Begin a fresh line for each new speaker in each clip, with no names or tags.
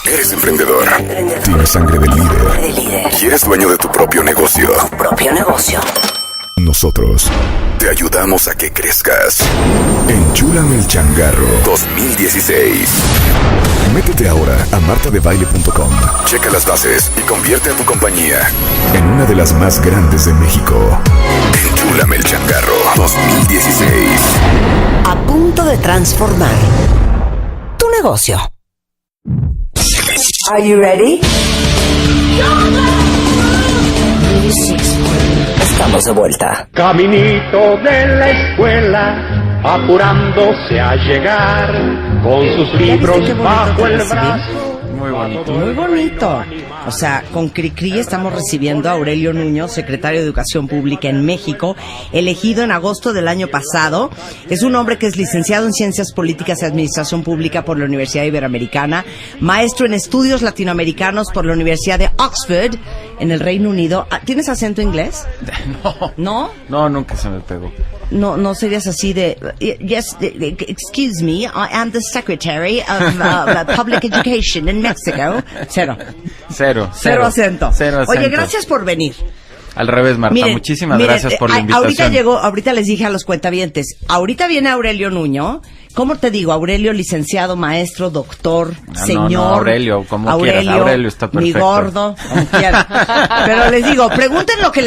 Eres emprendedor. Tienes sangre de líder. Y eres dueño de tu propio negocio. Nosotros te ayudamos a que crezcas. Enchúlame el changarro 2016. Métete ahora a martadebaile.com. Checa las bases y convierte a tu compañía en una de las más grandes de México. Enchúlame el changarro 2016.
A punto de transformar tu negocio. Are you ready? Estamos de vuelta.
Caminito de la escuela, apurándose a llegar, con sus libros bajo el brazo.
Muy bonito.
Muy bonito. O sea, con Cricri estamos recibiendo a Aurelio Nuño, secretario de Educación Pública en México, elegido en agosto del año pasado. Es un hombre que es licenciado en Ciencias Políticas y Administración Pública por la Universidad Iberoamericana, maestro en Estudios Latinoamericanos por la Universidad de Oxford, en el Reino Unido. ¿Tienes acento inglés?
No.
¿No?
No, nunca se me pegó.
No serías así de... Yes, excuse me, I am the Secretary of Public Education in Mexico. Cero acento. Oye, gracias por venir.
Al revés, Marta, muchísimas gracias por la invitación.
Ahorita les dije a los cuentavientes, ahorita viene Aurelio Nuño. ¿Cómo te digo? Aurelio, licenciado, maestro, doctor, señor.
No, Aurelio, como quieras. Aurelio está perfecto.
Mi gordo, como quieran. Pero les digo, pregunten lo que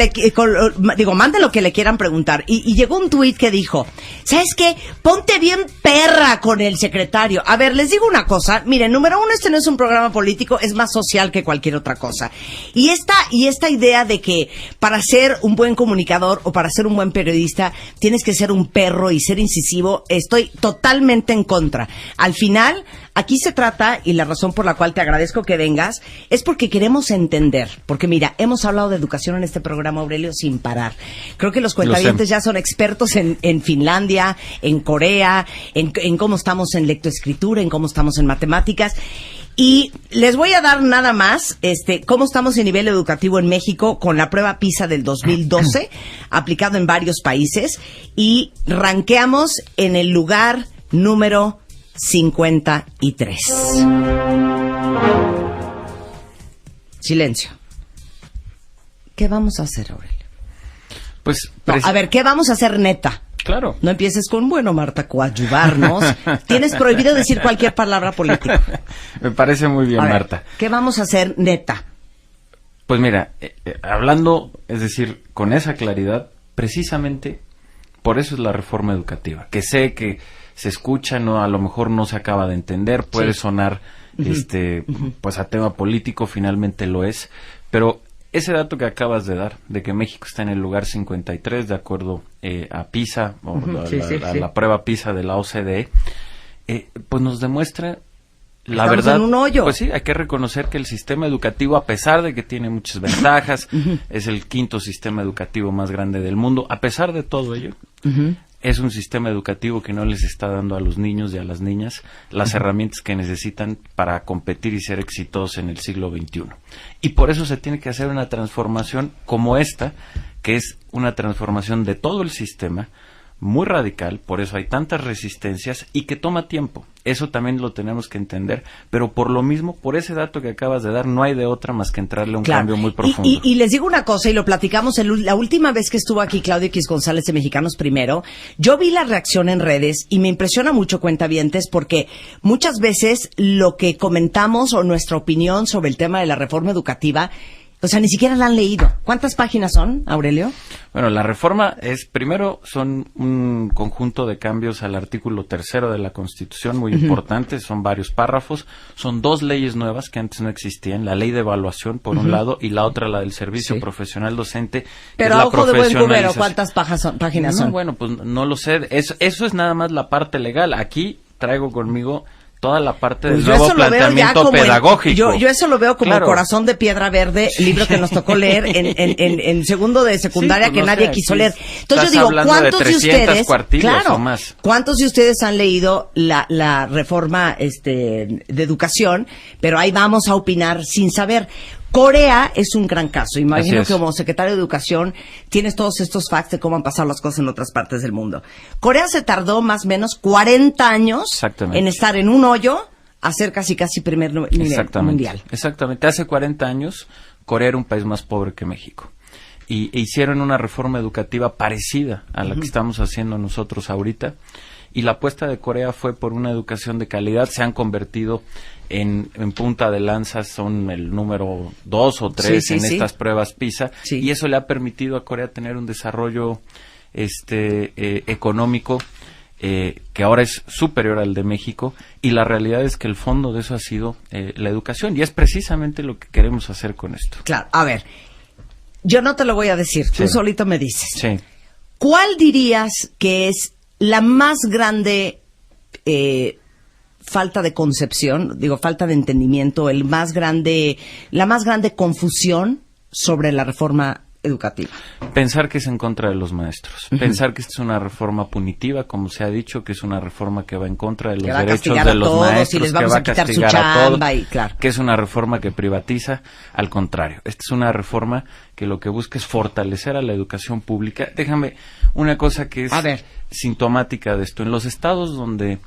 manden lo que le quieran preguntar. Y llegó un tuit que dijo, ¿sabes qué? Ponte bien perra con el secretario. A ver, les digo una cosa. Miren, número uno, este no es un programa político, es más social que cualquier otra cosa. Y esta idea de que para ser un buen comunicador o para ser un buen periodista tienes que ser un perro y ser incisivo, estoy totalmente en contra. Al final, aquí se trata, y la razón por la cual te agradezco que vengas, es porque queremos entender. Porque mira, hemos hablado de educación en este programa, Aurelio, sin parar. Creo que los cuentavientes ya son expertos en Finlandia, en Corea, en cómo estamos en lectoescritura, en cómo estamos en matemáticas. Y les voy a dar nada más cómo estamos en nivel educativo en México con la prueba PISA del 2012, aplicado en varios países, y ranqueamos en el lugar número 53. Silencio. ¿Qué vamos a hacer, Aurelio?
Pues,
a ver, ¿qué vamos a hacer neta?
Claro.
No empieces con, bueno, Marta, coadyuvarnos. Tienes prohibido decir cualquier palabra política.
Me parece muy bien, Marta.
¿Qué vamos a hacer neta?
Pues mira, hablando, es decir, con esa claridad, precisamente por eso es la reforma educativa. Que sé que se escucha, no, a lo mejor no se acaba de entender, puede sonar pues a tema político, finalmente lo es, pero ese dato que acabas de dar, de que México está en el lugar 53, de acuerdo a PISA, o a la prueba PISA de la OCDE, pues nos demuestra la
Estamos
verdad.
En un hoyo.
Pues sí, hay que reconocer que el sistema educativo, a pesar de que tiene muchas ventajas, es el quinto sistema educativo más grande del mundo, a pesar de todo ello, es un sistema educativo que no les está dando a los niños y a las niñas las herramientas que necesitan para competir y ser exitosos en el siglo XXI. Y por eso se tiene que hacer una transformación como esta, que es una transformación de todo el sistema, muy radical, por eso hay tantas resistencias y que toma tiempo. Eso también lo tenemos que entender, pero por lo mismo, por ese dato que acabas de dar, no hay de otra más que entrarle un cambio muy profundo.
Y les digo una cosa, y lo platicamos la última vez que estuvo aquí Claudio X González de Mexicanos Primero, yo vi la reacción en redes y me impresiona mucho, cuentavientes, porque muchas veces lo que comentamos o nuestra opinión sobre el tema de la reforma educativa, o sea, ni siquiera la han leído. ¿Cuántas páginas son, Aurelio?
Bueno, la reforma primero son un conjunto de cambios al artículo 3 de la Constitución, muy importantes, son varios párrafos, son 2 leyes nuevas que antes no existían, la ley de evaluación por un lado y la otra la del servicio profesional docente.
Pero a ojo de buen cubero, ¿cuántas páginas son?
Bueno, pues no lo sé, eso es nada más la parte legal. Aquí traigo conmigo toda la parte del nuevo planteamiento pedagógico.
Yo eso lo veo como el Corazón de Piedra Verde, libro que nos tocó leer en segundo de secundaria, sí, pues que nadie quiso leer. Entonces yo digo, ¿cuántos de ustedes,
o más?
¿Cuántos de ustedes han leído la reforma de educación? Pero ahí vamos a opinar sin saber. Corea es un gran caso. Imagino que como secretario de Educación tienes todos estos facts de cómo han pasado las cosas en otras partes del mundo. Corea se tardó más o menos 40 años en estar en un hoyo a ser casi primer nivel mundial.
Exactamente. Hace 40 años, Corea era un país más pobre que México. E hicieron una reforma educativa parecida a la que estamos haciendo nosotros ahorita. Y la apuesta de Corea fue por una educación de calidad. Se han convertido en punta de lanza, son el número 2 o 3 estas pruebas PISA. Sí. Y eso le ha permitido a Corea tener un desarrollo económico que ahora es superior al de México, y la realidad es que el fondo de eso ha sido la educación, y es precisamente lo que queremos hacer con esto.
Claro, a ver, yo no te lo voy a decir, tú solito me dices.
Sí.
¿Cuál dirías que es la más grande falta de concepción, falta de entendimiento, la más grande confusión sobre la reforma educativa?
Pensar que es en contra de los maestros, pensar que esta es una reforma punitiva, como se ha dicho, que es una reforma que va en contra de los derechos de los maestros,
les vamos
que va
a quitar su
castigar a todos,
claro,
que es una reforma que privatiza. Al contrario, esta es una reforma que lo que busca es fortalecer a la educación pública. Déjame una cosa que es sintomática de esto. En los estados donde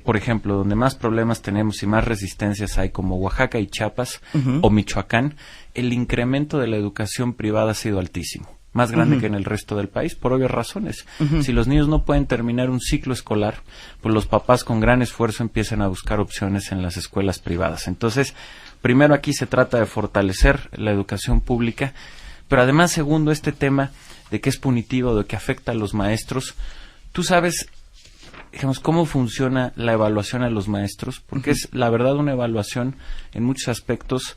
por ejemplo, donde más problemas tenemos y más resistencias hay, como Oaxaca y Chiapas o Michoacán, el incremento de la educación privada ha sido altísimo, más grande que en el resto del país, por obvias razones. Si los niños no pueden terminar un ciclo escolar, pues los papás con gran esfuerzo empiezan a buscar opciones en las escuelas privadas. Entonces, primero aquí se trata de fortalecer la educación pública, pero además, segundo, este tema de que es punitivo, de que afecta a los maestros. Tú sabes, digamos, cómo funciona la evaluación a los maestros, porque es, la verdad, una evaluación en muchos aspectos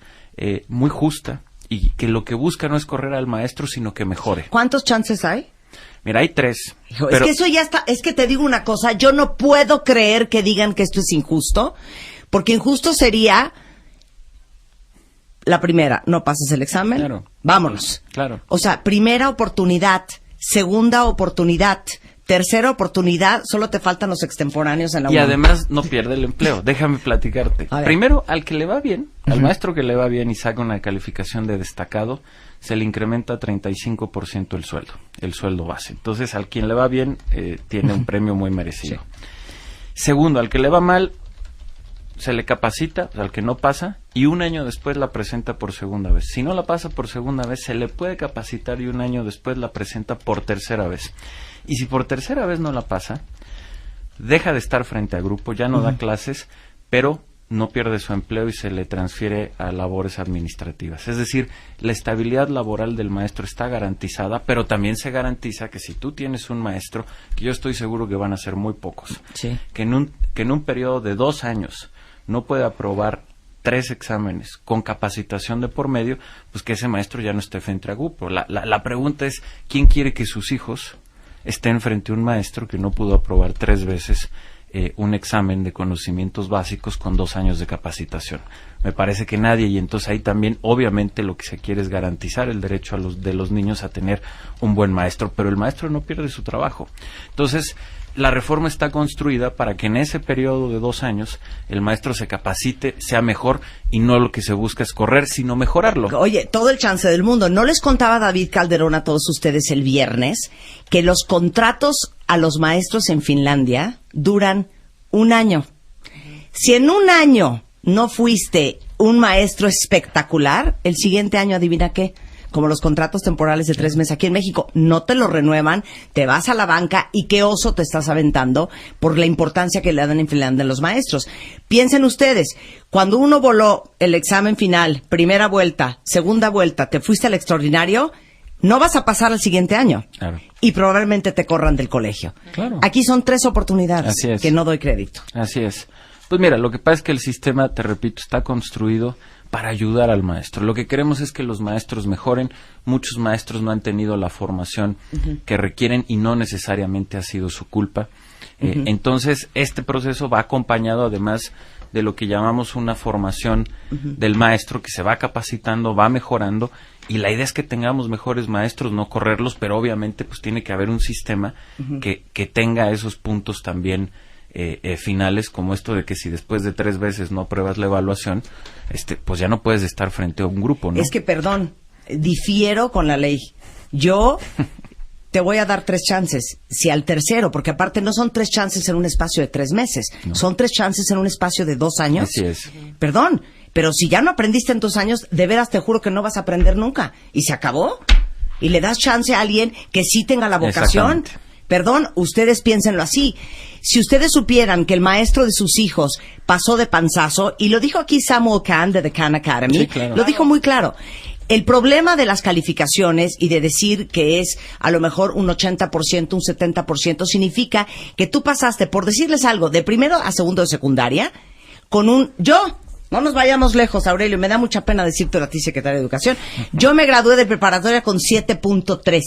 muy justa, y que lo que busca no es correr al maestro, sino que mejore.
¿Cuántos chances hay?
Mira, hay 3.
Hijo, pero es que eso ya está, es que te digo una cosa, yo no puedo creer que digan que esto es injusto, porque injusto sería la primera, no pases el examen,
claro,
vámonos.
Claro.
O sea, primera oportunidad, segunda oportunidad, tercera oportunidad, solo te faltan los extemporáneos en la UNAM.
Y además no pierde el empleo. Déjame platicarte. Primero, al que le va bien, al maestro que le va bien y saca una calificación de destacado, se le incrementa 35% el sueldo base. Entonces, al quien le va bien, tiene un premio muy merecido. Sí. Segundo, al que le va mal, se le capacita, al que no pasa, y un año después la presenta por segunda vez. Si no la pasa por segunda vez, se le puede capacitar y un año después la presenta por tercera vez. Y si por tercera vez no la pasa, deja de estar frente a grupo, ya no da clases, pero no pierde su empleo y se le transfiere a labores administrativas. Es decir, la estabilidad laboral del maestro está garantizada, pero también se garantiza que si tú tienes un maestro, que yo estoy seguro que van a ser muy pocos, que en un periodo de 2 años no puede aprobar 3 exámenes con capacitación de por medio, pues que ese maestro ya no esté frente a grupo. La pregunta es, ¿quién quiere que sus hijos estén frente a un maestro que no pudo aprobar 3 veces un examen de conocimientos básicos con 2 años de capacitación? Me parece que nadie, y entonces ahí también obviamente lo que se quiere es garantizar el derecho de los niños a tener un buen maestro, pero el maestro no pierde su trabajo. Entonces, la reforma está construida para que en ese periodo de 2 años el maestro se capacite, sea mejor, y no lo que se busca es correr, sino mejorarlo.
Oye, todo el chance del mundo. ¿No les contaba David Calderón a todos ustedes el viernes que los contratos a los maestros en Finlandia duran 1 año? Si en 1 año no fuiste un maestro espectacular, el siguiente año, adivina qué, como los contratos temporales de 3 meses aquí en México, no te lo renuevan, te vas a la banca, y qué oso te estás aventando por la importancia que le dan en Finlandia a los maestros. Piensen ustedes, cuando uno voló el examen final, primera vuelta, segunda vuelta, te fuiste al extraordinario, no vas a pasar al siguiente año.
Claro.
Y probablemente te corran del colegio.
Claro.
Aquí son 3 oportunidades que no doy crédito.
Así es. Pues mira, lo que pasa es que el sistema, te repito, está construido para ayudar al maestro. Lo que queremos es que los maestros mejoren. Muchos maestros no han tenido la formación que requieren y no necesariamente ha sido su culpa. Entonces, este proceso va acompañado además de lo que llamamos una formación del maestro, que se va capacitando, va mejorando, y la idea es que tengamos mejores maestros, no correrlos, pero obviamente pues tiene que haber un sistema que tenga esos puntos también finales, como esto de que si después de 3 veces no apruebas la evaluación, pues ya no puedes estar frente a un grupo, ¿no?
Es que, perdón, difiero con la ley. Yo te voy a dar 3 chances. Si al tercero, porque aparte no son 3 chances en un espacio de 3 meses, son 3 chances en un espacio de 2 años.
Así es.
Perdón, pero si ya no aprendiste en 2 años, de veras te juro que no vas a aprender nunca. Y se acabó. Y le das chance a alguien que sí tenga la vocación. Perdón, ustedes piénsenlo así. Si ustedes supieran que el maestro de sus hijos pasó de panzazo, y lo dijo aquí Samuel Kahn de The Khan Academy,
sí, claro.
Lo dijo muy claro. El problema de las calificaciones y de decir que es a lo mejor un 80%, un 70%, significa que tú pasaste, por decirles algo, de primero a segundo de secundaria, con un... No nos vayamos lejos, Aurelio, me da mucha pena decírtelo a ti, secretario de Educación. Yo me gradué de preparatoria con 7.3.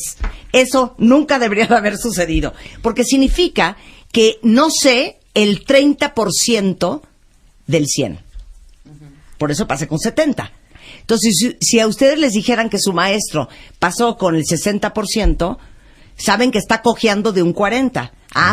Eso nunca debería de haber sucedido, porque significa que no sé el 30% del 100. Por eso pasé con 70. Entonces, si a ustedes les dijeran que su maestro pasó con el 60%, saben que está cojeando de un 40%.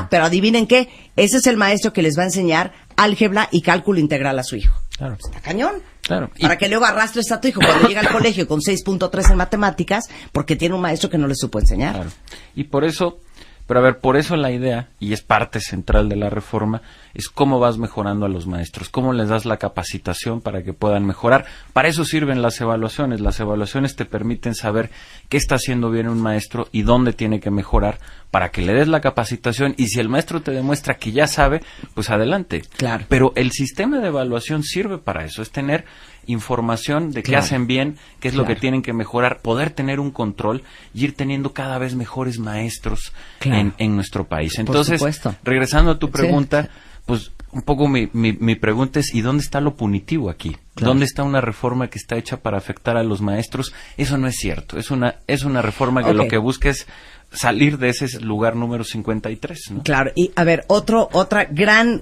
Pero adivinen qué, ese es el maestro que les va a enseñar álgebra y cálculo integral a su hijo.
Claro.
Está cañón.
Claro.
Para que luego arrastres a tu hijo cuando llega al colegio con 6.3 en matemáticas, porque tiene un maestro que no le supo enseñar.
Claro. Y por eso, pero a ver, por eso la idea, y es parte central de la reforma, es cómo vas mejorando a los maestros, cómo les das la capacitación para que puedan mejorar. Para eso sirven las evaluaciones. Las evaluaciones te permiten saber qué está haciendo bien un maestro y dónde tiene que mejorar para que le des la capacitación, y si el maestro te demuestra que ya sabe, pues adelante.
Claro.
Pero el sistema de evaluación sirve para eso, es tener información de qué hacen bien, qué es lo que tienen que mejorar, poder tener un control y ir teniendo cada vez mejores maestros en nuestro país. Entonces, regresando a tu pregunta, pues un poco mi pregunta es, ¿y dónde está lo punitivo aquí? Claro. ¿Dónde está una reforma que está hecha para afectar a los maestros? Eso no es cierto, es una reforma que lo que busca es salir de ese lugar número 53, ¿no? Claro,
y a ver, otra gran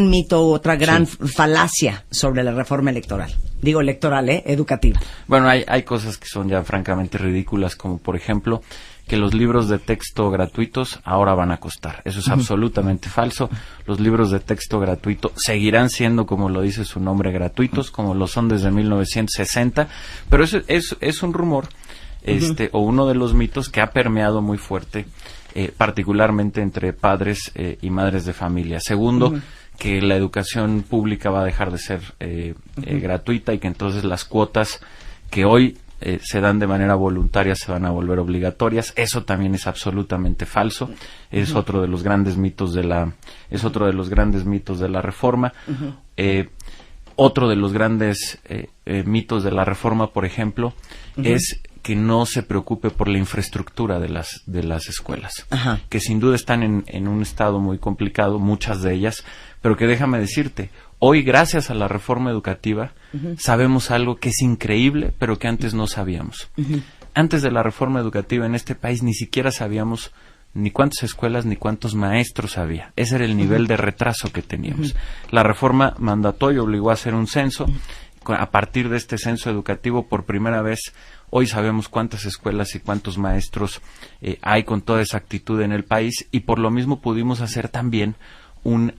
mito, otra gran falacia sobre la reforma electoral. Digo electoral, educativa.
Bueno, hay cosas que son ya francamente ridículas, como por ejemplo, que los libros de texto gratuitos ahora van a costar. Eso es absolutamente falso. Los libros de texto gratuito seguirán siendo, como lo dice su nombre, gratuitos, como lo son desde 1960, pero eso es un rumor. O uno de los mitos que ha permeado muy fuerte, particularmente entre padres y madres de familia. Segundo, que la educación pública va a dejar de ser gratuita y que entonces las cuotas que hoy se dan de manera voluntaria se van a volver obligatorias. Eso también es absolutamente falso. Es otro de los grandes mitos de la reforma. Otro de los grandes mitos de la reforma, por ejemplo, es que no se preocupe por la infraestructura de las escuelas, que sin duda están en un estado muy complicado, muchas de ellas, pero que déjame decirte, hoy gracias a la reforma educativa sabemos algo que es increíble, pero que antes no sabíamos. Antes de la reforma educativa en este país ni siquiera sabíamos ni cuántas escuelas ni cuántos maestros había. Ese era el nivel de retraso que teníamos. La reforma mandatoria obligó a hacer un censo. A partir de este censo educativo, por primera vez, hoy sabemos cuántas escuelas y cuántos maestros hay con toda esa actitud en el país, y por lo mismo pudimos hacer también un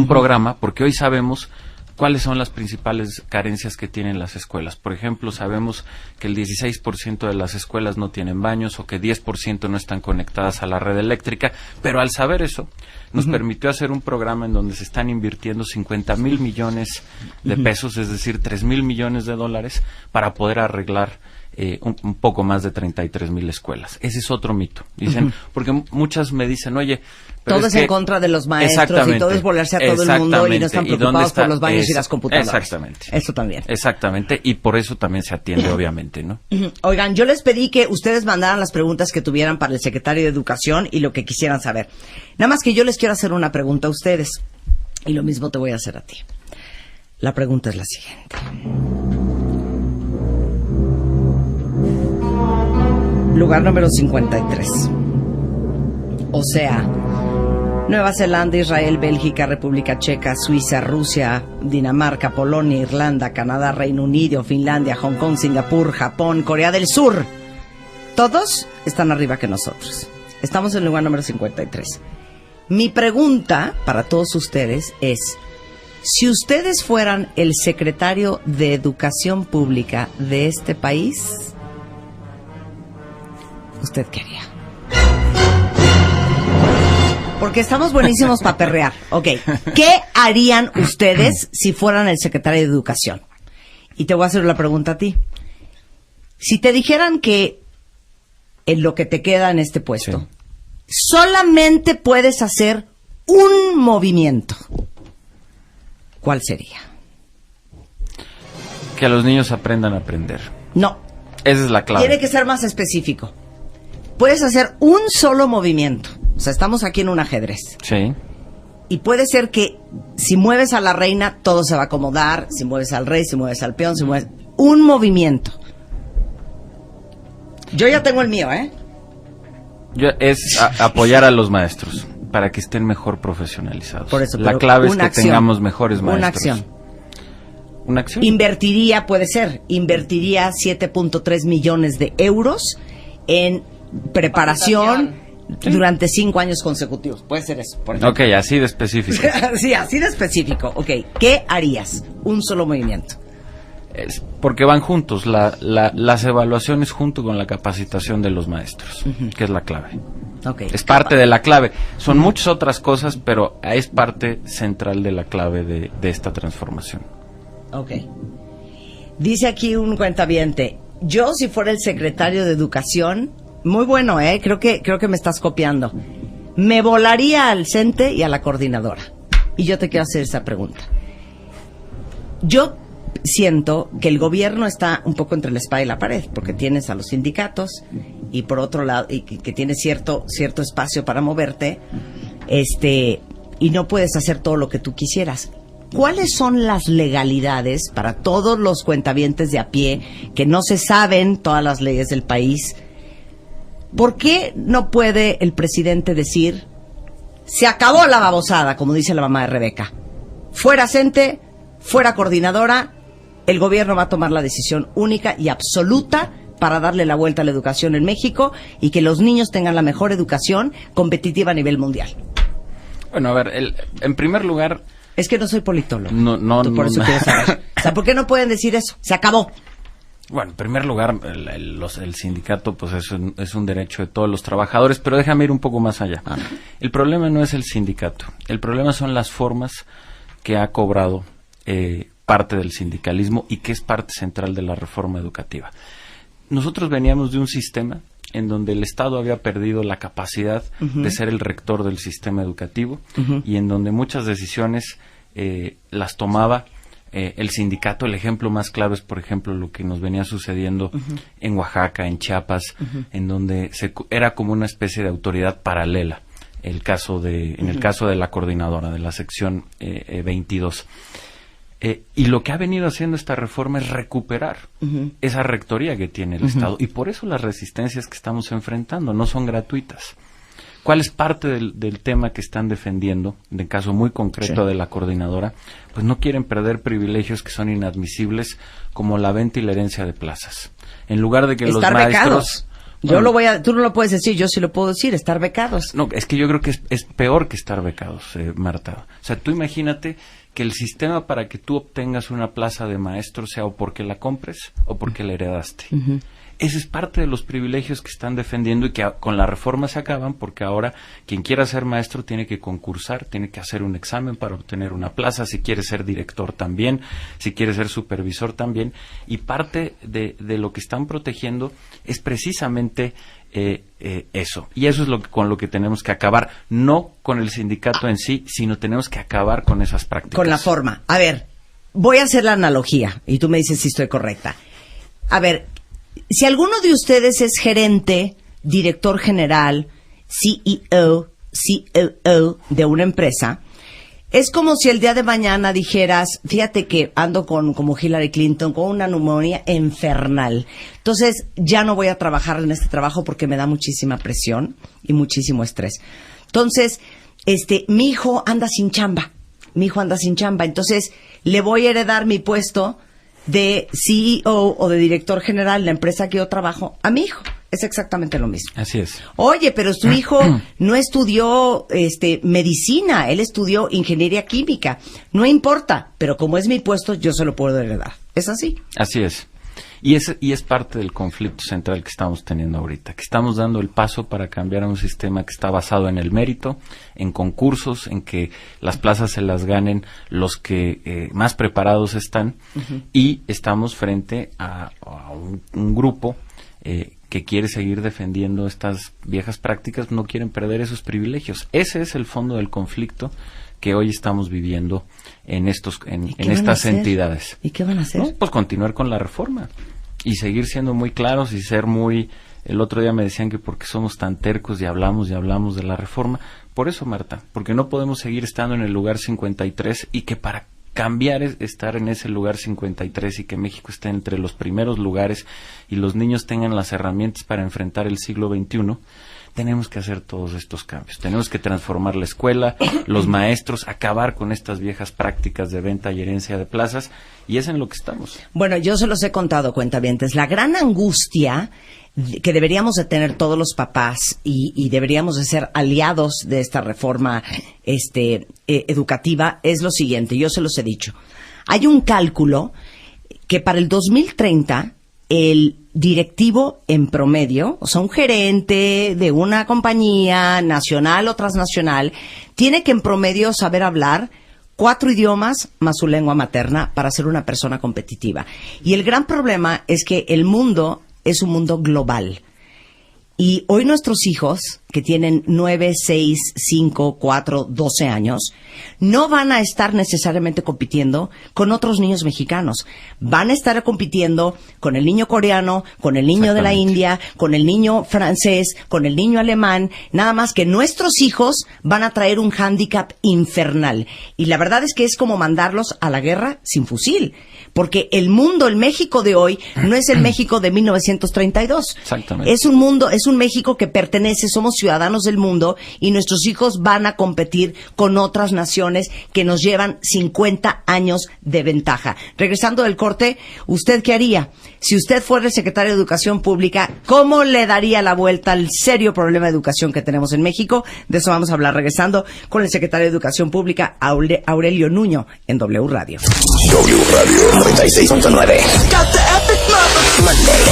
programa, porque hoy sabemos cuáles son las principales carencias que tienen las escuelas. Por ejemplo, sabemos que el 16% de las escuelas no tienen baños o que 10% no están conectadas a la red eléctrica, pero al saber eso, nos permitió hacer un programa en donde se están invirtiendo 50,000 millones de pesos, es decir, 3,000 millones de dólares, para poder arreglar un poco más de 33,000 escuelas. Ese es otro mito. Dicen, porque muchas me dicen, oye, pero
todo es en contra de los maestros y todo es volarse a todo el mundo y no están preocupados por los baños y las computadoras.
Exactamente.
Eso también.
Exactamente, y por eso también se atiende, obviamente, ¿no?
Oigan, yo les pedí que ustedes mandaran las preguntas que tuvieran para el secretario de Educación y lo que quisieran saber. Nada más que yo les quiero hacer una pregunta a ustedes y lo mismo te voy a hacer a ti. La pregunta es la siguiente. Lugar número 53. O sea, Nueva Zelanda, Israel, Bélgica, República Checa, Suiza, Rusia, Dinamarca, Polonia, Irlanda, Canadá, Reino Unido, Finlandia, Hong Kong, Singapur, Japón, Corea del Sur. Todos están arriba que nosotros. Estamos en el lugar número 53. Mi pregunta para todos ustedes es, si ustedes fueran el secretario de Educación Pública de este país, ¿usted qué haría? Porque estamos buenísimos para perrear. Ok. ¿Qué harían ustedes si fueran el secretario de Educación? Y te voy a hacer la pregunta a ti. Si te dijeran que en lo que te queda en este puesto, solamente puedes hacer un movimiento, ¿cuál sería?
Que los niños aprendan a aprender.
No.
Esa es la clave.
Tiene que ser más específico. Puedes hacer un solo movimiento. O sea, estamos aquí en un ajedrez.
Sí.
Y puede ser que si mueves a la reina, todo se va a acomodar. Si mueves al rey, si mueves al peón, si mueves... Un movimiento. Yo ya tengo el mío, ¿eh?
Apoyar a los maestros para que estén mejor profesionalizados.
Por eso,
la clave es que
acción,
tengamos mejores maestros.
Una acción.
¿Una acción?
Invertiría 7.3 millones de euros en preparación durante 5 años consecutivos. Puede ser eso, por ejemplo.
Ok, así de específico.
Sí, así de específico. Ok, ¿qué harías? Un solo movimiento.
Porque van juntos, las evaluaciones junto con la capacitación de los maestros, que es la clave.
Okay.
Es parte de la clave. Son muchas otras cosas, pero es parte central de la clave de esta transformación.
Ok. Dice aquí un cuentaviente, yo si fuera el secretario de Educación, muy bueno, creo que me estás copiando, me volaría al CENTE y a la coordinadora. Y yo te quiero hacer esa pregunta. Yo siento que el gobierno está un poco entre la espada y la pared, porque tienes a los sindicatos y por otro lado, y que tienes cierto espacio para moverte, y no puedes hacer todo lo que tú quisieras. ¿Cuáles son las legalidades para todos los cuentavientes de a pie que no se saben todas las leyes del país? ¿Por qué no puede el presidente decir, se acabó la babosada, como dice la mamá de Rebeca? Fuera CENTE, fuera coordinadora, el gobierno va a tomar la decisión única y absoluta para darle la vuelta a la educación en México y que los niños tengan la mejor educación competitiva a nivel mundial.
Bueno, a ver, en primer lugar...
Es que no soy politólogo.
No,
por eso quiero saber. O sea, ¿por qué no pueden decir eso? Se acabó.
Bueno, en primer lugar, el sindicato pues es un derecho de todos los trabajadores, pero déjame ir un poco más allá. El problema no es el sindicato, el problema son las formas que ha cobrado parte del sindicalismo y que es parte central de la reforma educativa. Nosotros veníamos de un sistema en donde el Estado había perdido la capacidad de ser el rector del sistema educativo y en donde muchas decisiones las tomaba el sindicato. El ejemplo más claro es, por ejemplo, lo que nos venía sucediendo en Oaxaca, en Chiapas, en donde era como una especie de autoridad paralela. En el caso de la coordinadora de la sección 22. Y lo que ha venido haciendo esta reforma es recuperar esa rectoría que tiene el Estado. Y por eso las resistencias que estamos enfrentando no son gratuitas. ¿Cuál es parte del tema que están defendiendo? En el caso muy concreto de la coordinadora, pues no quieren perder privilegios que son inadmisibles, como la venta y la herencia de plazas. En lugar de que los maestros...
Becados. Tú no lo puedes decir, yo sí lo puedo decir, estar becados.
No, es que yo creo que es peor que estar becados, Marta. O sea, tú imagínate que el sistema para que tú obtengas una plaza de maestro sea o porque la compres o porque la heredaste. Ese es parte de los privilegios que están defendiendo y que con la reforma se acaban, porque ahora quien quiera ser maestro tiene que concursar, tiene que hacer un examen para obtener una plaza, si quiere ser director también, si quiere ser supervisor también, y parte de lo que están protegiendo es precisamente eso. Y eso es con lo que tenemos que acabar, no con el sindicato en sí, sino tenemos que acabar con esas prácticas.
Con la forma. A ver, voy a hacer la analogía y tú me dices si estoy correcta. A ver, si alguno de ustedes es gerente, director general, CEO de una empresa, es como si el día de mañana dijeras, fíjate que ando como Hillary Clinton, con una neumonía infernal. Entonces, ya no voy a trabajar en este trabajo porque me da muchísima presión y muchísimo estrés. Entonces, mi hijo anda sin chamba. Entonces, le voy a heredar mi puesto de CEO o de director general de la empresa que yo trabajo a mi hijo. Es exactamente lo mismo.
Así es.
Oye, pero su hijo no estudió medicina, él estudió ingeniería química. No importa, pero como es mi puesto, yo se lo puedo heredar. ¿Es así?
Así es. Y es parte del conflicto central que estamos teniendo ahorita, que estamos dando el paso para cambiar a un sistema que está basado en el mérito, en concursos, en que las plazas se las ganen los que más preparados están, y estamos frente a un grupo que quiere seguir defendiendo estas viejas prácticas, no quieren perder esos privilegios. Ese es el fondo del conflicto que hoy estamos viviendo en estas entidades.
¿Y qué van a hacer?
No, pues continuar con la reforma y seguir siendo muy claros y ser muy... El otro día me decían que porque somos tan tercos y hablamos de la reforma. Por eso, Marta, porque no podemos seguir estando en el lugar 53 y que para cambiar es estar en ese lugar 53 y que México esté entre los primeros lugares y los niños tengan las herramientas para enfrentar el siglo XXI. Tenemos que hacer todos estos cambios. Tenemos que transformar la escuela, los maestros, acabar con estas viejas prácticas de venta y herencia de plazas, y es en lo que estamos.
Bueno, yo se los he contado, cuentavientes. La gran angustia que deberíamos de tener todos los papás y deberíamos de ser aliados de esta reforma educativa es lo siguiente. Yo se los he dicho. Hay un cálculo que para el 2030 el directivo en promedio, o sea, un gerente de una compañía nacional o transnacional, tiene que en promedio saber hablar 4 idiomas más su lengua materna para ser una persona competitiva. Y el gran problema es que el mundo es un mundo global. Y hoy nuestros hijos, que tienen 9, 6, 5, 4, 12 años, no van a estar necesariamente compitiendo con otros niños mexicanos. Van a estar compitiendo con el niño coreano, con el niño de la India, con el niño francés, con el niño alemán. Nada más que nuestros hijos van a traer un hándicap infernal. Y la verdad es que es como mandarlos a la guerra sin fusil. Porque el mundo, el México de hoy, no es el México de 1932.
Exactamente.
Es un mundo, es un México que pertenece, somos ciudadanos del mundo y nuestros hijos van a competir con otras naciones que nos llevan 50 años de ventaja. Regresando del corte, ¿usted qué haría? Si usted fuera el secretario de Educación Pública, ¿cómo le daría la vuelta al serio problema de educación que tenemos en México? De eso vamos a hablar regresando con el secretario de Educación Pública, Aurelio Nuño, en W Radio.
W Radio 96.9.
Monday,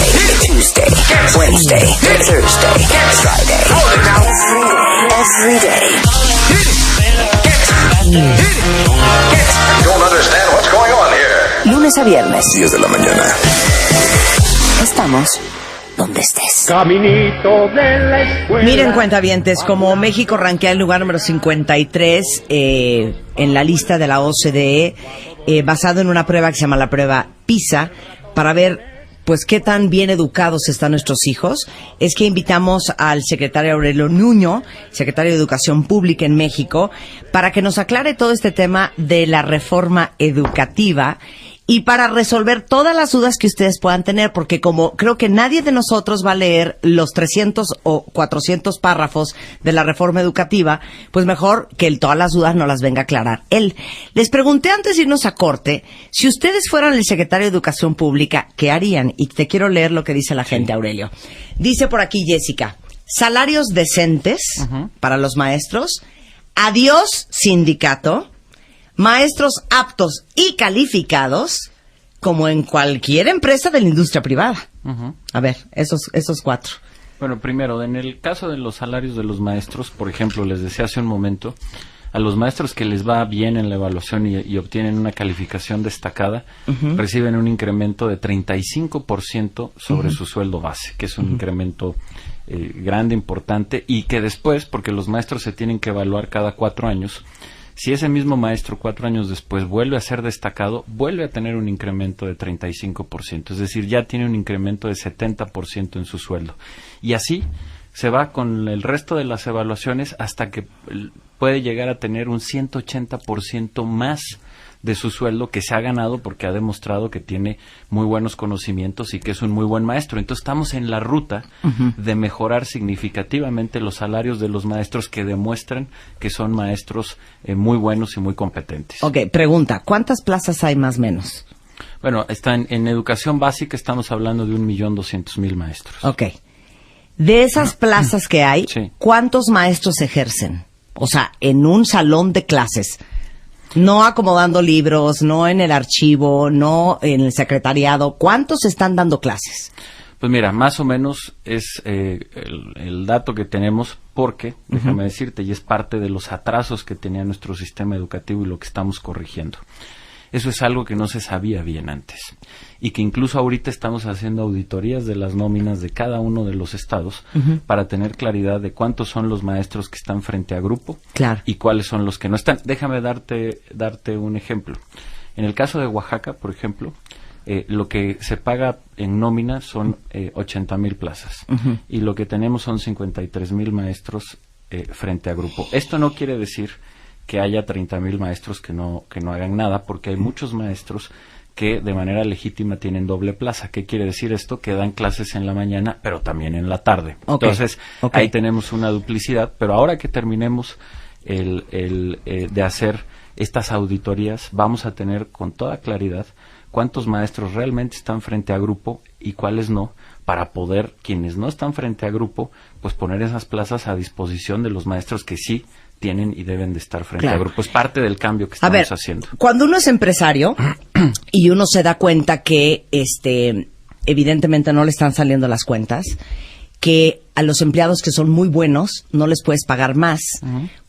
Tuesday, Wednesday, Thursday, Friday. Every day.
Don't understand what's going on here.
Lunes a viernes.
10 de la mañana.
Estamos donde estés.
Caminito de la escuela.
Miren, cuentavientes, como México rankea el lugar número 53 en la lista de la OCDE, basado en una prueba que se llama la prueba PISA, para ver pues qué tan bien educados están nuestros hijos, es que invitamos al secretario Aurelio Nuño, secretario de Educación Pública en México, para que nos aclare todo este tema de la reforma educativa y para resolver todas las dudas que ustedes puedan tener, porque como creo que nadie de nosotros va a leer los 300 o 400 párrafos de la reforma educativa, pues mejor que todas las dudas nos las venga a aclarar él. Les pregunté antes de irnos a corte, si ustedes fueran el secretario de Educación Pública, ¿qué harían? Y te quiero leer lo que dice la gente, Aurelio. Dice por aquí Jessica, salarios decentes para los maestros, adiós sindicato, maestros aptos y calificados, como en cualquier empresa de la industria privada. A ver, esos 4.
Bueno, primero, en el caso de los salarios de los maestros, por ejemplo, les decía hace un momento, a los maestros que les va bien en la evaluación y obtienen una calificación destacada, reciben un incremento de 35% sobre su sueldo base, que es un incremento grande, importante, y que después, porque los maestros se tienen que evaluar cada 4 años, si ese mismo maestro 4 años después vuelve a ser destacado, vuelve a tener un incremento de 35%, es decir, ya tiene un incremento de 70% en su sueldo. Y así se va con el resto de las evaluaciones hasta que puede llegar a tener un 180% más de su sueldo que se ha ganado porque ha demostrado que tiene muy buenos conocimientos y que es un muy buen maestro. Entonces estamos en la ruta de mejorar significativamente los salarios de los maestros que demuestran que son maestros muy buenos y muy competentes.
Ok, pregunta, ¿cuántas plazas hay más o menos?
Bueno, en educación básica estamos hablando de 1.200.000 maestros.
Ok. De esas plazas que hay,
Sí.
¿cuántos maestros ejercen? O sea, en un salón de clases. No acomodando libros, no en el archivo, no en el secretariado. ¿Cuántos están dando clases?
Pues mira, más o menos es el dato que tenemos porque, déjame decirte, y es parte de los atrasos que tenía nuestro sistema educativo y lo que estamos corrigiendo. Eso es algo que no se sabía bien antes y que incluso ahorita estamos haciendo auditorías de las nóminas de cada uno de los estados para tener claridad de cuántos son los maestros que están frente a grupo y cuáles son los que no están. Déjame darte un ejemplo. En el caso de Oaxaca, por ejemplo, lo que se paga en nómina son 80,000 plazas y lo que tenemos son 53,000 maestros frente a grupo. Esto no quiere decir que haya 30,000 maestros que no hagan nada, porque hay muchos maestros que de manera legítima tienen doble plaza. ¿Qué quiere decir esto? Que dan clases en la mañana, pero también en la tarde. Entonces, ahí tenemos una duplicidad, pero ahora que terminemos de hacer estas auditorías, vamos a tener con toda claridad cuántos maestros realmente están frente a grupo y cuáles no, para poder, quienes no están frente a grupo, pues poner esas plazas a disposición de los maestros que sí tienen y deben de estar frente a grupo. Es parte del cambio que estamos haciendo.
Cuando uno es empresario y uno se da cuenta que evidentemente no le están saliendo las cuentas, que a los empleados que son muy buenos no les puedes pagar más,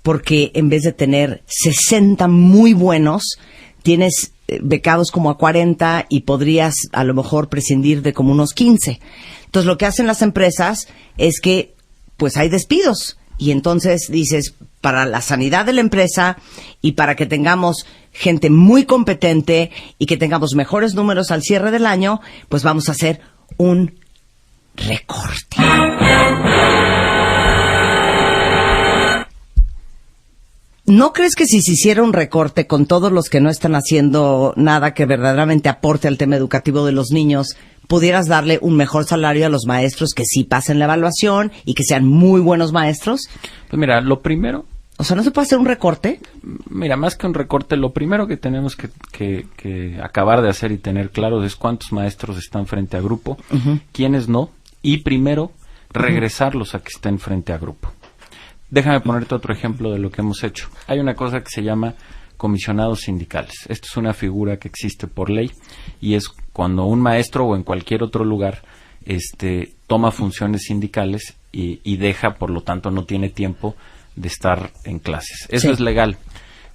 porque en vez de tener 60 muy buenos, tienes becados como a 40 y podrías a lo mejor prescindir de como unos 15. Entonces lo que hacen las empresas es que pues hay despidos. Y entonces dices, para la sanidad de la empresa y para que tengamos gente muy competente y que tengamos mejores números al cierre del año, pues vamos a hacer un recorte. ¿No crees que si se hiciera un recorte con todos los que no están haciendo nada que verdaderamente aporte al tema educativo de los niños, pudieras darle un mejor salario a los maestros que sí pasen la evaluación y que sean muy buenos maestros?
Pues mira, lo primero...
O sea, ¿no se puede hacer un recorte?
Mira, más que un recorte, lo primero que tenemos que acabar de hacer y tener claro es cuántos maestros están frente a grupo, quiénes no, y primero regresarlos a que estén frente a grupo. Déjame ponerte otro ejemplo de lo que hemos hecho. Hay una cosa que se llama comisionados sindicales. Esto es una figura que existe por ley y es cuando un maestro o en cualquier otro lugar toma funciones sindicales y deja, por lo tanto, no tiene tiempo de estar en clases. Eso es legal.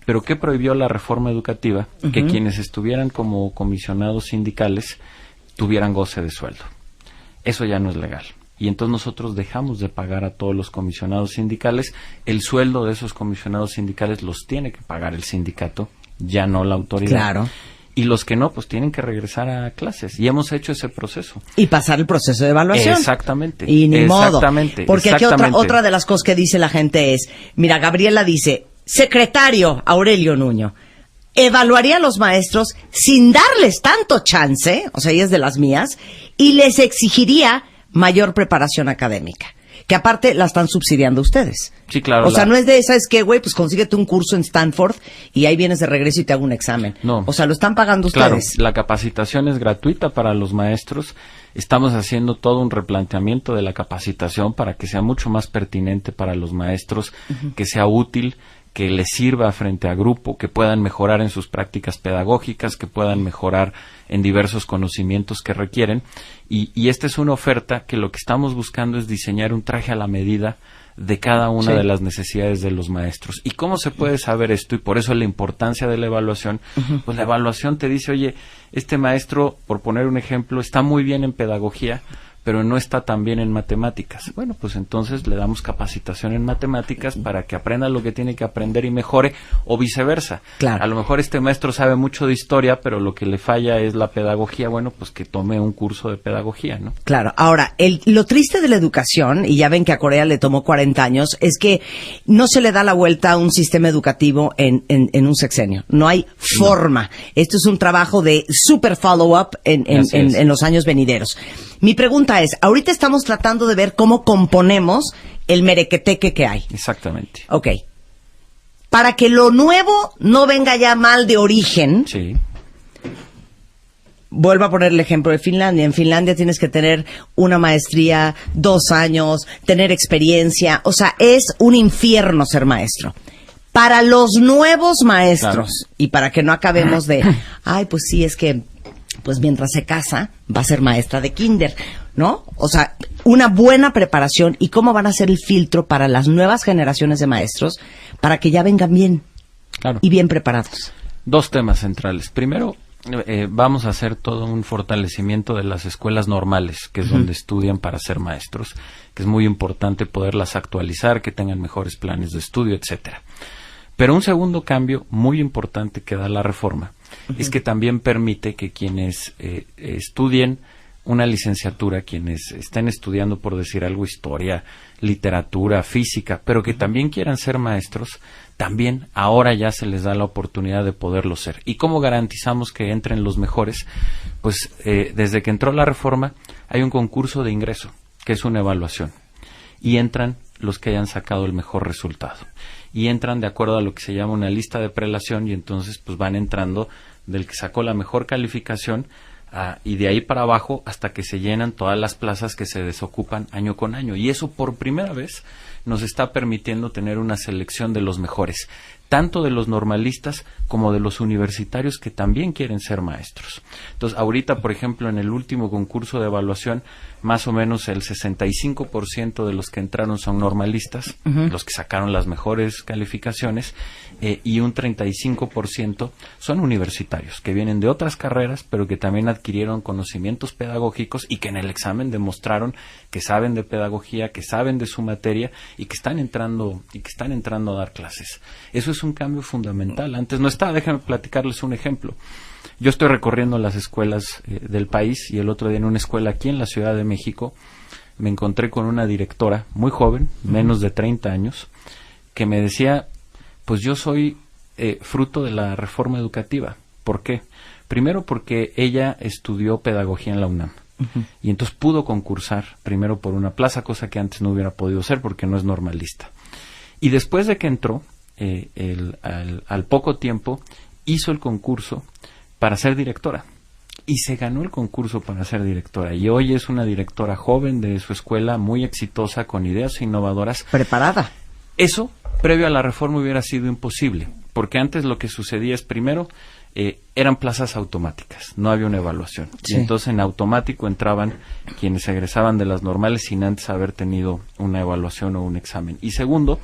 Pero ¿qué prohibió la reforma educativa? Que quienes estuvieran como comisionados sindicales tuvieran goce de sueldo. Eso ya no es legal. Y entonces nosotros dejamos de pagar a todos los comisionados sindicales. El sueldo de esos comisionados sindicales los tiene que pagar el sindicato, ya no la autoridad.
Claro.
Y los que no, pues tienen que regresar a clases. Y hemos hecho ese proceso.
Y pasar el proceso de evaluación.
Exactamente.
Y ni modo. Porque aquí
exactamente.
otra de las cosas que dice la gente es, mira, Gabriela dice, secretario Aurelio Nuño, evaluaría a los maestros sin darles tanto chance, o sea, ella es de las mías, y les exigiría mayor preparación académica. Que aparte la están subsidiando ustedes.
Sí, claro.
O sea, no es de esa, es que, güey, pues consíguete un curso en Stanford y ahí vienes de regreso y te hago un examen.
No.
O sea, lo están pagando ustedes.
Claro, la capacitación es gratuita para los maestros. Estamos haciendo todo un replanteamiento de la capacitación para que sea mucho más pertinente para los maestros, que sea útil, que les sirva frente a grupo, que puedan mejorar en sus prácticas pedagógicas, que puedan mejorar en diversos conocimientos que requieren. Y esta es una oferta que lo que estamos buscando es diseñar un traje a la medida de cada una de las necesidades de los maestros. ¿Y cómo se puede saber esto? Y por eso la importancia de la evaluación. Pues la evaluación te dice, oye, este maestro, por poner un ejemplo, está muy bien en pedagogía, pero no está tan bien en matemáticas. Bueno, pues entonces le damos capacitación en matemáticas para que aprenda lo que tiene que aprender y mejore, o viceversa.
Claro.
A lo mejor este maestro sabe mucho de historia, pero lo que le falla es la pedagogía. Bueno, pues que tome un curso de pedagogía, ¿no?
Claro. Ahora, lo triste de la educación, y ya ven que a Corea le tomó 40 años, es que no se le da la vuelta a un sistema educativo en un sexenio. No hay forma. Esto es un trabajo de super follow-up en los años venideros. Mi pregunta es, ahorita estamos tratando de ver cómo componemos el merequeteque que hay.
Exactamente.
Ok. Para que lo nuevo no venga ya mal de origen.
Sí.
Vuelvo a poner el ejemplo de Finlandia. En Finlandia tienes que tener una maestría, 2 años, tener experiencia. O sea, es un infierno ser maestro. Para los nuevos maestros, y para que no acabemos de, ay, pues sí, es que, pues mientras se casa, va a ser maestra de kinder, ¿no? O sea, una buena preparación y cómo van a ser el filtro para las nuevas generaciones de maestros para que ya vengan bien y bien preparados.
2 temas centrales. Primero, vamos a hacer todo un fortalecimiento de las escuelas normales, que es donde estudian para ser maestros, que es muy importante poderlas actualizar, que tengan mejores planes de estudio, etcétera. Pero un segundo cambio muy importante que da la reforma es que también permite que quienes estudien una licenciatura, quienes estén estudiando, por decir algo, historia, literatura, física, pero que también quieran ser maestros, también ahora ya se les da la oportunidad de poderlo ser. ¿Y cómo garantizamos que entren los mejores? Pues desde que entró la reforma hay un concurso de ingreso, que es una evaluación, y entran los que hayan sacado el mejor resultado. Y entran de acuerdo a lo que se llama una lista de prelación, y entonces pues van entrando del que sacó la mejor calificación y de ahí para abajo hasta que se llenan todas las plazas que se desocupan año con año. Y eso por primera vez nos está permitiendo tener una selección de los mejores, tanto de los normalistas como de los universitarios que también quieren ser maestros. Entonces, ahorita, por ejemplo, en el último concurso de evaluación, más o menos el 65% de los que entraron son normalistas, los que sacaron las mejores calificaciones, y un 35% son universitarios, que vienen de otras carreras, pero que también adquirieron conocimientos pedagógicos y que en el examen demostraron que saben de pedagogía, que saben de su materia y que están entrando a dar clases. Eso es un cambio fundamental. Antes no estaba. Déjenme platicarles un ejemplo. Yo estoy recorriendo las escuelas del país, y el otro día en una escuela aquí en la Ciudad de México me encontré con una directora muy joven, menos de 30 años, que me decía, pues yo soy fruto de la reforma educativa. ¿Por qué? Primero porque ella estudió pedagogía en la UNAM. Y entonces pudo concursar primero por una plaza, cosa que antes no hubiera podido ser porque no es normalista. Y después de que entró, al poco tiempo, hizo el concurso para ser directora. Y se ganó el concurso para ser directora. Y hoy es una directora joven de su escuela, muy exitosa, con ideas innovadoras.
Preparada.
Eso, previo a la reforma, hubiera sido imposible. Porque antes lo que sucedía es, primero, eran plazas automáticas, no había una evaluación. Sí. Y entonces en automático entraban quienes egresaban de las normales sin antes haber tenido una evaluación o un examen. Y segundo,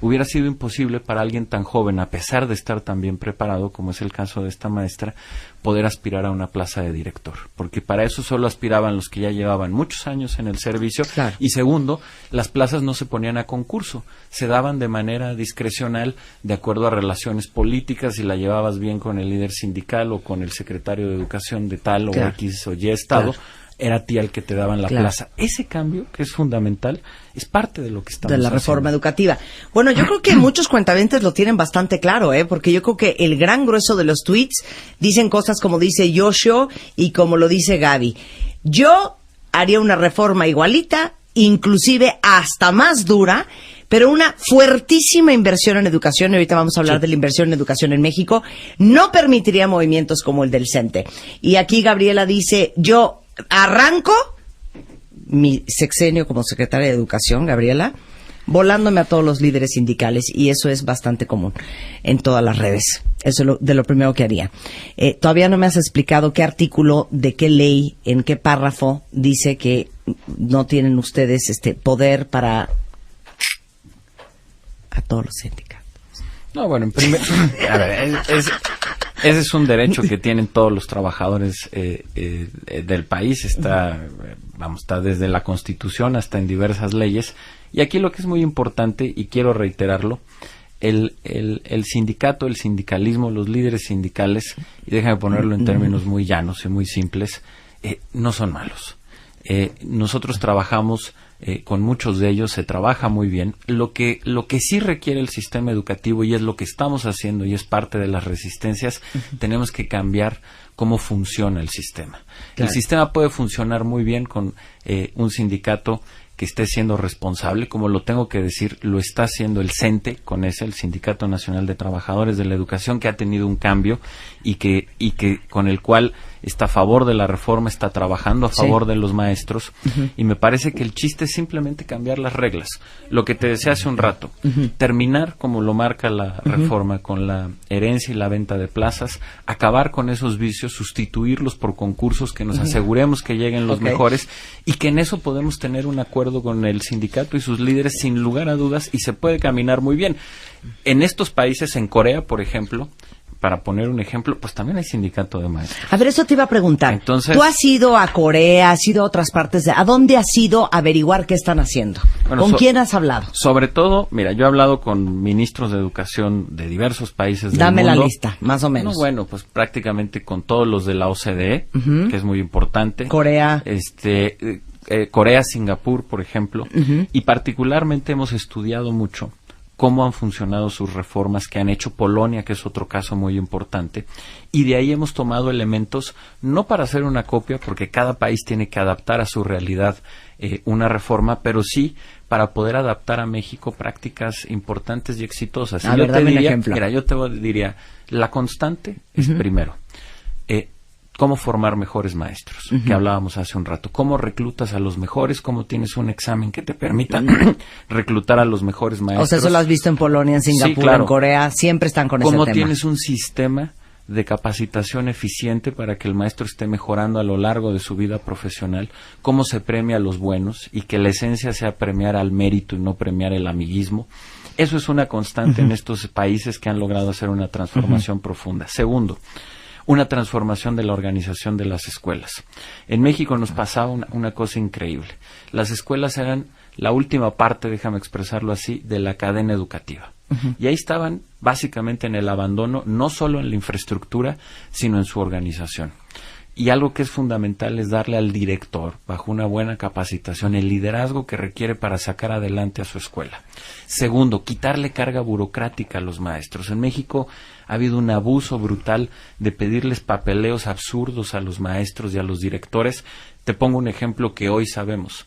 hubiera sido imposible para alguien tan joven, a pesar de estar tan bien preparado, como es el caso de esta maestra, poder aspirar a una plaza de director. Porque para eso solo aspiraban los que ya llevaban muchos años en el servicio. Claro. Y segundo, las plazas no se ponían a concurso, se daban de manera discrecional, de acuerdo a relaciones políticas, si la llevabas bien con el líder sindical o con el secretario de educación de tal o X o Y estado. Claro. Era a ti al que te daban la plaza. Ese cambio, que es fundamental, es parte de lo que estamos haciendo. De la reforma
educativa. Bueno, yo creo que muchos cuentavientes lo tienen bastante claro, porque yo creo que el gran grueso de los tweets dicen cosas como dice Yoshio y como lo dice Gaby. Yo haría una reforma igualita, inclusive hasta más dura, pero una fuertísima inversión en educación, y ahorita vamos a hablar de la inversión en educación en México, no permitiría movimientos como el del CENTE. Y aquí Gabriela dice, yo arranco mi sexenio como secretaria de Educación, Gabriela, volándome a todos los líderes sindicales, y eso es bastante común en todas las redes. Eso es de lo primero que haría. Todavía no me has explicado qué artículo, de qué ley, en qué párrafo dice que no tienen ustedes poder para a todos los sindicatos.
No, bueno, a ver, ese es un derecho que tienen todos los trabajadores del país. Está desde la Constitución hasta en diversas leyes. Y aquí lo que es muy importante, y quiero reiterarlo, el sindicato, el sindicalismo, los líderes sindicales, y déjame ponerlo en términos muy llanos y muy simples, no son malos. Nosotros trabajamos con muchos de ellos, se trabaja muy bien. Lo que sí requiere el sistema educativo, y es lo que estamos haciendo y es parte de las resistencias, tenemos que cambiar cómo funciona el sistema. Claro. El sistema puede funcionar muy bien con un sindicato que esté siendo responsable, como lo tengo que decir, lo está haciendo el CENTE, el Sindicato Nacional de Trabajadores de la Educación, que ha tenido un cambio y que con el cual está a favor de la reforma, está trabajando a favor de los maestros, y me parece que el chiste es simplemente cambiar las reglas. Lo que te decía hace un rato, terminar como lo marca la reforma con la herencia y la venta de plazas, acabar con esos vicios, sustituirlos por concursos que nos aseguremos que lleguen los mejores, y que en eso podemos tener un acuerdo con el sindicato y sus líderes sin lugar a dudas, y se puede caminar muy bien. En estos países, en Corea, por ejemplo, para poner un ejemplo, pues también hay sindicato de maestros.
A ver, eso te iba a preguntar.
Entonces,
tú has ido a Corea, has ido a otras partes. ¿A dónde has ido a averiguar qué están haciendo?
Bueno,
¿Con quién has hablado?
Sobre todo, mira, yo he hablado con ministros de educación de diversos países del mundo.
Dame la lista, más o menos.
No, bueno, pues prácticamente con todos los de la OCDE, que es muy importante.
Corea.
Corea, Singapur, por ejemplo. Y particularmente hemos estudiado mucho cómo han funcionado sus reformas que han hecho Polonia, que es otro caso muy importante, y de ahí hemos tomado elementos, no para hacer una copia, porque cada país tiene que adaptar a su realidad una reforma, pero sí para poder adaptar a México prácticas importantes y exitosas.
A ver, dame un ejemplo.
Mira, yo te diría, la constante es primero, cómo formar mejores maestros, que hablábamos hace un rato. Cómo reclutas a los mejores, cómo tienes un examen que te permita reclutar a los mejores maestros.
O sea, eso lo has visto en Polonia, en Singapur,
sí, claro.
En Corea, siempre están con ese tema.
Cómo tienes un sistema de capacitación eficiente para que el maestro esté mejorando a lo largo de su vida profesional, cómo se premia a los buenos y que la esencia sea premiar al mérito y no premiar el amiguismo. Eso es una constante en estos países que han logrado hacer una transformación profunda. Segundo, una transformación de la organización de las escuelas. En México nos pasaba una cosa increíble. Las escuelas eran la última parte, déjame expresarlo así, de la cadena educativa. Y ahí estaban básicamente en el abandono, no solo en la infraestructura, sino en su organización. Y algo que es fundamental es darle al director, bajo una buena capacitación, el liderazgo que requiere para sacar adelante a su escuela. Segundo, quitarle carga burocrática a los maestros. En México ha habido un abuso brutal de pedirles papeleos absurdos a los maestros y a los directores. Te pongo un ejemplo que hoy sabemos.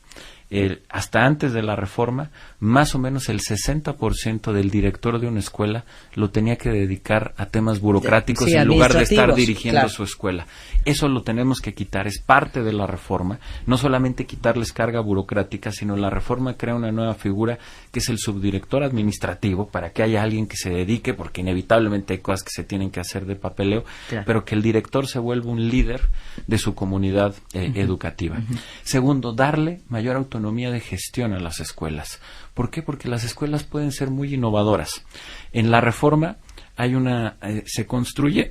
Hasta antes de la reforma, más o menos el 60% del director de una escuela lo tenía que dedicar a temas burocráticos en lugar de estar dirigiendo su escuela. Eso lo tenemos que quitar, es parte de la reforma. No solamente quitarles carga burocrática, sino la reforma crea una nueva figura que es el subdirector administrativo, para que haya alguien que se dedique, porque inevitablemente hay cosas que se tienen que hacer de papeleo, pero que el director se vuelva un líder de su comunidad educativa. Segundo, darle mayor autonomía de gestión a las escuelas. ¿Por qué? Porque las escuelas pueden ser muy innovadoras. En la reforma hay se construye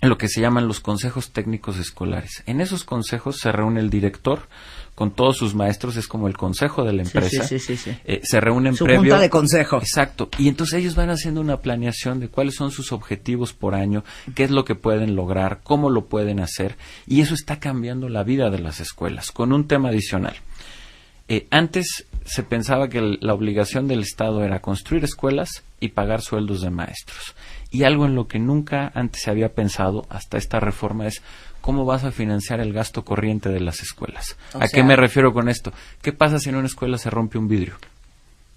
lo que se llaman los consejos técnicos escolares. En esos consejos se reúne el director con todos sus maestros, es como el consejo de la empresa. Sí. Se reúnen
su junta de consejo.
Exacto. Y entonces ellos van haciendo una planeación de cuáles son sus objetivos por año, qué es lo que pueden lograr, cómo lo pueden hacer, y eso está cambiando la vida de las escuelas. Con un tema adicional. Antes se pensaba que la obligación del Estado era construir escuelas y pagar sueldos de maestros. Y algo en lo que nunca antes se había pensado hasta esta reforma es cómo vas a financiar el gasto corriente de las escuelas. ¿A qué me refiero con esto? ¿Qué pasa si en una escuela se rompe un vidrio?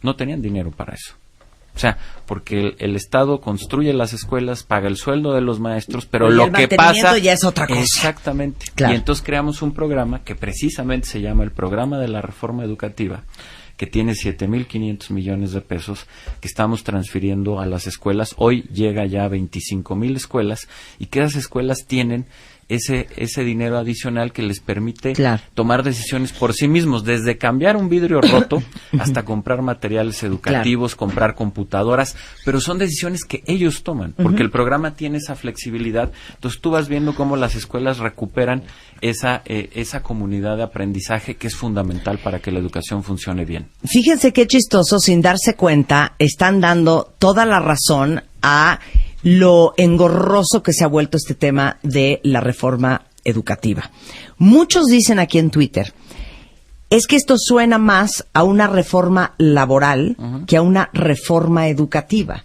No tenían dinero para eso. O sea, porque el Estado construye las escuelas, paga el sueldo de los maestros, pero lo que pasa
ya es otra cosa.
Exactamente.
Claro.
Y entonces creamos un programa que precisamente se llama el Programa de la Reforma Educativa, que tiene 7,500 millones de pesos que estamos transfiriendo a las escuelas. Hoy llega ya a 25,000 escuelas, y que esas escuelas tienen ese dinero adicional que les permite tomar decisiones por sí mismos, desde cambiar un vidrio roto hasta comprar materiales educativos, comprar computadoras, pero son decisiones que ellos toman, porque el programa tiene esa flexibilidad. Entonces tú vas viendo cómo las escuelas recuperan esa comunidad de aprendizaje que es fundamental para que la educación funcione bien.
Fíjense qué chistoso, sin darse cuenta, están dando toda la razón a lo engorroso que se ha vuelto este tema de la reforma educativa. Muchos dicen aquí en Twitter, es que esto suena más a una reforma laboral que a una reforma educativa.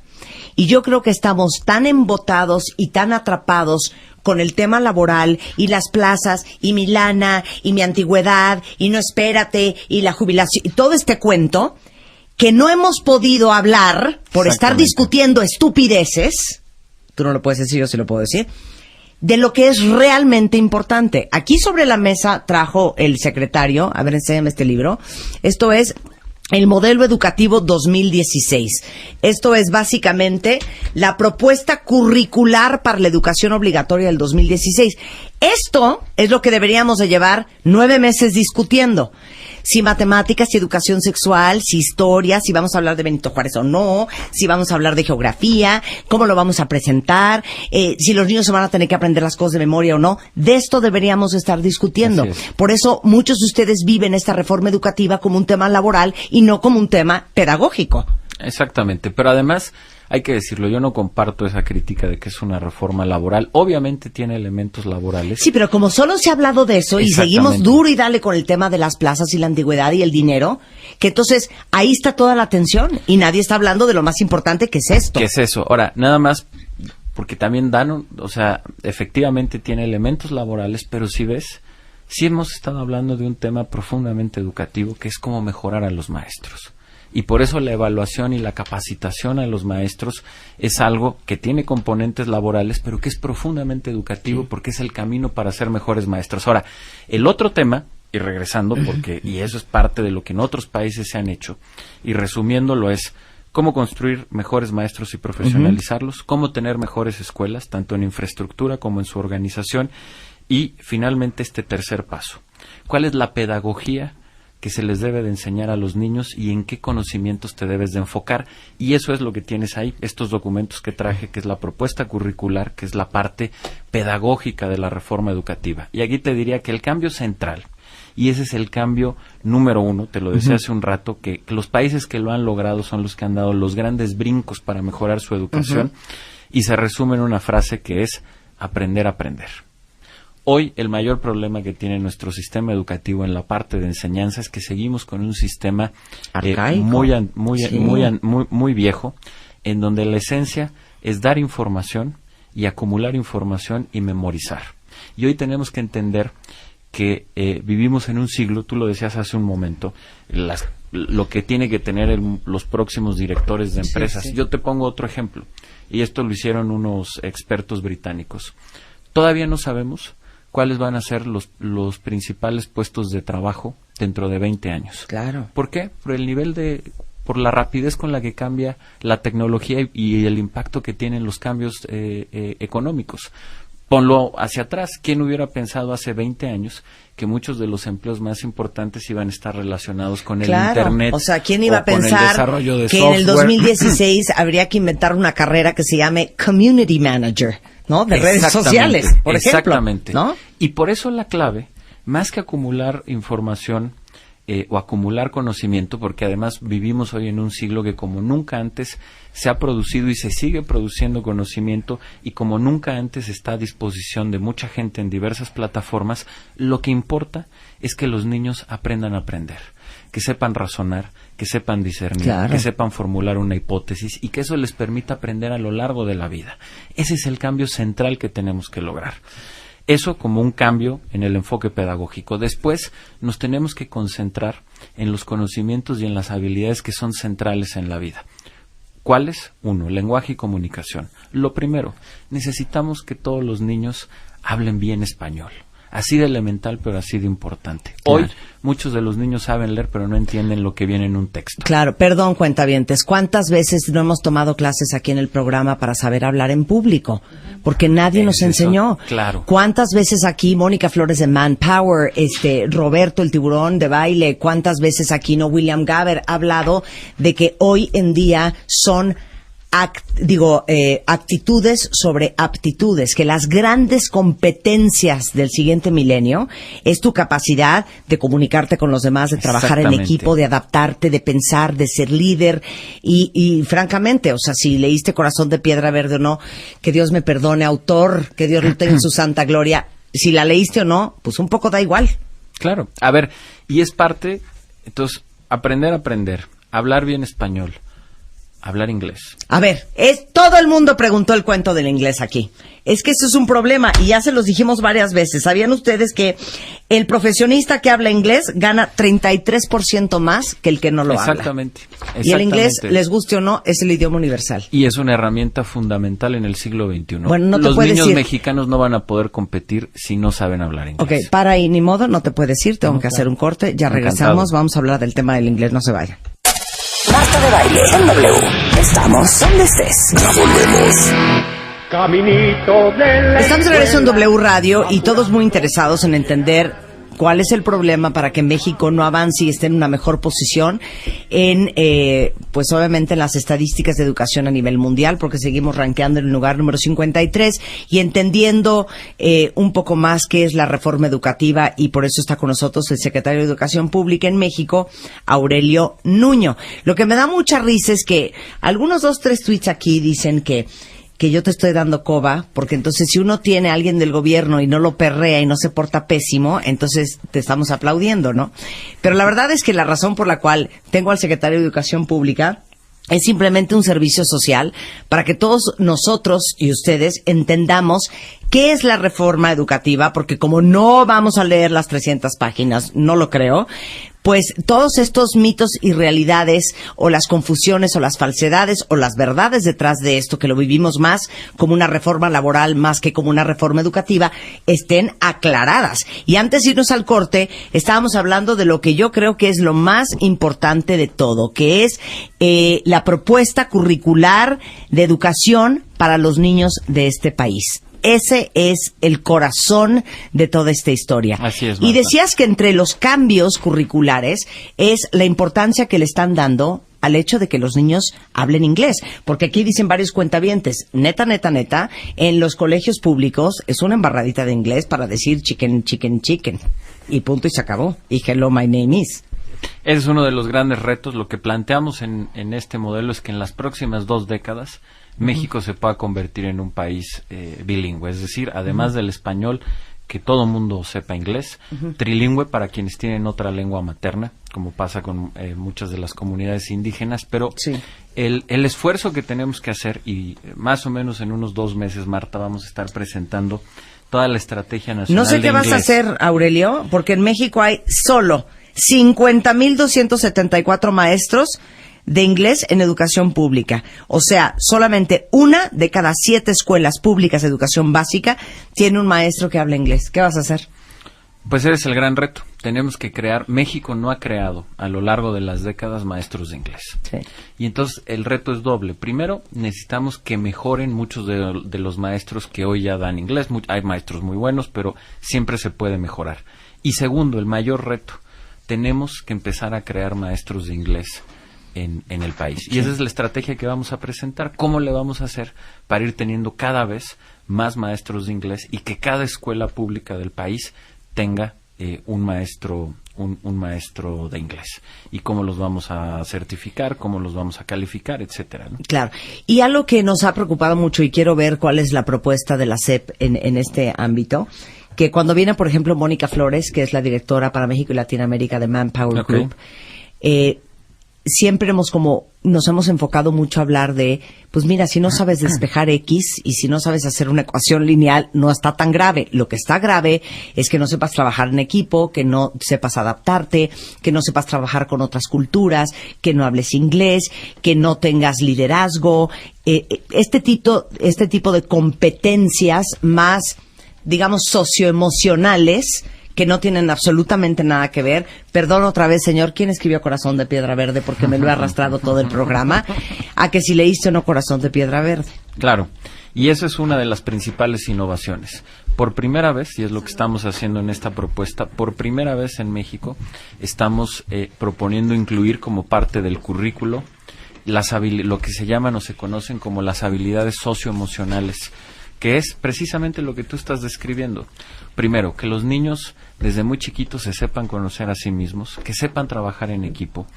Y yo creo que estamos tan embotados y tan atrapados con el tema laboral y las plazas y mi lana y mi antigüedad y no espérate y la jubilación y todo este cuento, que no hemos podido hablar por estar discutiendo estupideces. Tú no lo puedes decir, yo sí lo puedo decir. de lo que es realmente importante. Aquí sobre la mesa trajo el secretario, a ver, enséñame este libro. Esto es el Modelo Educativo 2016. Esto es básicamente la propuesta curricular para la educación obligatoria del 2016. Esto es lo que deberíamos de llevar 9 meses discutiendo. Si matemáticas, si educación sexual, si historia, si vamos a hablar de Benito Juárez o no, si vamos a hablar de geografía, cómo lo vamos a presentar, si los niños se van a tener que aprender las cosas de memoria o no. De esto deberíamos estar discutiendo. Por eso muchos de ustedes viven esta reforma educativa como un tema laboral y no como un tema pedagógico.
Exactamente, pero además hay que decirlo, yo no comparto esa crítica de que es una reforma laboral. Obviamente tiene elementos laborales.
Sí, pero como solo se ha hablado de eso y seguimos duro y dale con el tema de las plazas y la antigüedad y el dinero, que entonces ahí está toda la atención y nadie está hablando de lo más importante que es esto.
¿Qué es eso? Ahora, nada más, porque también efectivamente tiene elementos laborales, pero si ves, sí hemos estado hablando de un tema profundamente educativo que es cómo mejorar a los maestros. Y por eso la evaluación y la capacitación a los maestros es algo que tiene componentes laborales, pero que es profundamente educativo porque es el camino para ser mejores maestros. Ahora, el otro tema, y regresando, y eso es parte de lo que en otros países se han hecho, y resumiéndolo es cómo construir mejores maestros y profesionalizarlos, cómo tener mejores escuelas, tanto en infraestructura como en su organización, y finalmente este tercer paso. ¿Cuál es la pedagogía que se les debe de enseñar a los niños y en qué conocimientos te debes de enfocar? Y eso es lo que tienes ahí, estos documentos que traje, que es la propuesta curricular, que es la parte pedagógica de la reforma educativa. Y aquí te diría que el cambio central, y ese es el cambio número 1, te lo decía hace un rato, que los países que lo han logrado son los que han dado los grandes brincos para mejorar su educación, y se resume en una frase que es aprender a aprender. Hoy el mayor problema que tiene nuestro sistema educativo en la parte de enseñanza es que seguimos con un sistema muy viejo, en donde la esencia es dar información y acumular información y memorizar. Y hoy tenemos que entender que vivimos en un siglo, tú lo decías hace un momento, lo que tiene que tener los próximos directores de empresas. Yo te pongo otro ejemplo, y esto lo hicieron unos expertos británicos. Todavía no sabemos cuáles van a ser los principales puestos de trabajo dentro de 20 años.
Claro.
¿Por qué? Por la rapidez con la que cambia la tecnología y el impacto que tienen los cambios económicos. Ponlo hacia atrás. ¿Quién hubiera pensado hace 20 años que muchos de los empleos más importantes iban a estar relacionados con el Internet?
O sea, ¿quién iba a pensar que
software?
En el 2016 habría que inventar una carrera que se llame Community Manager, ¿no? De redes sociales, por ejemplo.
Exactamente.
¿No?
Y por eso la clave, más que acumular información o acumular conocimiento, porque además vivimos hoy en un siglo que como nunca antes se ha producido y se sigue produciendo conocimiento, y como nunca antes está a disposición de mucha gente en diversas plataformas, lo que importa es que los niños aprendan a aprender, que sepan razonar, que sepan discernir, que sepan formular una hipótesis y que eso les permita aprender a lo largo de la vida. Ese es el cambio central que tenemos que lograr. Eso como un cambio en el enfoque pedagógico. Después nos tenemos que concentrar en los conocimientos y en las habilidades que son centrales en la vida. ¿Cuáles? 1, lenguaje y comunicación. Lo primero, necesitamos que todos los niños hablen bien español. Así de elemental, pero así de importante. Hoy, muchos de los niños saben leer, pero no entienden lo que viene en un texto.
Claro, perdón, cuentavientes. ¿Cuántas veces no hemos tomado clases aquí en el programa para saber hablar en público? Porque nadie nos enseñó.
Claro.
¿Cuántas veces aquí Mónica Flores de Manpower, Roberto el tiburón de baile, cuántas veces aquí William Gaber ha hablado de que hoy en día son actitudes sobre aptitudes, que las grandes competencias del siguiente milenio es tu capacidad de comunicarte con los demás, de trabajar en equipo, de adaptarte, de pensar, de ser líder y francamente, o sea, si leíste Corazón de Piedra Verde o no, que Dios me perdone, autor, que Dios lo tenga en su santa gloria, si la leíste o no, pues un poco da igual.
Claro, a ver, y es parte, entonces, aprender a aprender, hablar bien español, hablar inglés.
A ver, todo el mundo preguntó el cuento del inglés aquí. Es que eso es un problema y ya se los dijimos varias veces. ¿Sabían ustedes que el profesionista que habla inglés gana 33% más que el que no lo
Exactamente.
habla? Y el inglés, les guste o no, es el idioma universal.
Y es una herramienta fundamental en el siglo XXI.
Bueno, no te
Los
puedes
niños
ir.
mexicanos no van a poder competir si no saben hablar inglés.
Ok, para ahí, ni modo, no te puedes ir, tengo que hacer un corte, ya regresamos,
Encantado.
vamos a hablar del tema del inglés, no se vayan.
Marta de Baile en W. Estamos donde estés.
Ya volvemos.
Caminito de la
Estamos de regreso en
escuela.
W Radio y todos muy interesados en entender cuál es el problema para que México no avance y esté en una mejor posición en, pues obviamente en las estadísticas de educación a nivel mundial, porque seguimos rankeando en el lugar número 53 y entendiendo un poco más qué es la reforma educativa, y por eso está con nosotros el secretario de Educación Pública en México, Aurelio Nuño. Lo que me da mucha risa es que algunos 2-3 tweets aquí dicen que yo te estoy dando coba, porque entonces si uno tiene a alguien del gobierno y no lo perrea y no se porta pésimo, entonces te estamos aplaudiendo, ¿no? Pero la verdad es que la razón por la cual tengo al secretario de Educación Pública es simplemente un servicio social para que todos nosotros y ustedes entendamos qué es la reforma educativa, porque como no vamos a leer las 300 páginas, no lo creo, pues todos estos mitos y realidades, o las confusiones, o las falsedades, o las verdades detrás de esto, que lo vivimos más como una reforma laboral más que como una reforma educativa, estén aclaradas. Y antes de irnos al corte, estábamos hablando de lo que yo creo que es lo más importante de todo, que es la propuesta curricular de educación para los niños de este país. Ese es el corazón de toda esta historia.
Así es,
Y
Marta.
decías que entre los cambios curriculares es la importancia que le están dando al hecho de que los niños hablen inglés. Porque aquí dicen varios cuentavientes, neta, en los colegios públicos es una embarradita de inglés para decir chicken. Y punto y se acabó. Y hello, my name is.
Ese es uno de los grandes retos. Lo que planteamos en este modelo es que en las próximas 2 décadas México se pueda convertir en un país bilingüe, es decir, además del español, que todo mundo sepa inglés, trilingüe para quienes tienen otra lengua materna, como pasa con muchas de las comunidades indígenas, pero
Sí.
el esfuerzo que tenemos que hacer, y más o menos en unos 2 meses, Marta, vamos a estar presentando toda la estrategia nacional
No sé
de
qué vas a
inglés.
hacer, Aurelio, porque en México hay solo 50,274 maestros de inglés en educación pública. O sea, solamente 1 de cada 7 escuelas públicas de educación básica tiene un maestro que habla inglés. ¿Qué vas a hacer?
Pues ese es el gran reto. Tenemos que crear. México no ha creado a lo largo de las décadas maestros de inglés.
Sí.
Y entonces el reto es doble. Primero, necesitamos que mejoren muchos de los maestros que hoy ya dan inglés. Hay maestros muy buenos, pero siempre se puede mejorar. Y segundo, el mayor reto, tenemos que empezar a crear maestros de inglés en el país. Y esa es la estrategia que vamos a presentar. ¿Cómo le vamos a hacer para ir teniendo cada vez más maestros de inglés y que cada escuela pública del país tenga un maestro de inglés? ¿Y cómo los vamos a certificar? ¿Cómo los vamos a calificar? Etcétera, ¿no?
Claro. Y algo que nos ha preocupado mucho, y quiero ver cuál es la propuesta de la SEP en este ámbito, que cuando viene, por ejemplo, Mónica Flores, que es la directora para México y Latinoamérica de Manpower
Ok.
Group, siempre nos hemos enfocado mucho a hablar de, pues mira, si no sabes despejar X y si no sabes hacer una ecuación lineal, no está tan grave. Lo que está grave es que no sepas trabajar en equipo, que no sepas adaptarte, que no sepas trabajar con otras culturas, que no hables inglés, que no tengas liderazgo, este tipo de competencias más, digamos, socioemocionales, que no tienen absolutamente nada que ver. Perdón otra vez, señor, ¿quién escribió Corazón de Piedra Verde? Porque me lo he arrastrado todo el programa. A que si leíste o no Corazón de Piedra Verde.
Claro, y esa es una de las principales innovaciones. Por primera vez, y es lo que estamos haciendo en esta propuesta, por primera vez en México estamos proponiendo incluir como parte del currículo lo que se llaman o se conocen como las habilidades socioemocionales, que es precisamente lo que tú estás describiendo. primero, que los niños desde muy chiquitos se sepan conocer a sí mismos, que sepan trabajar en equipo,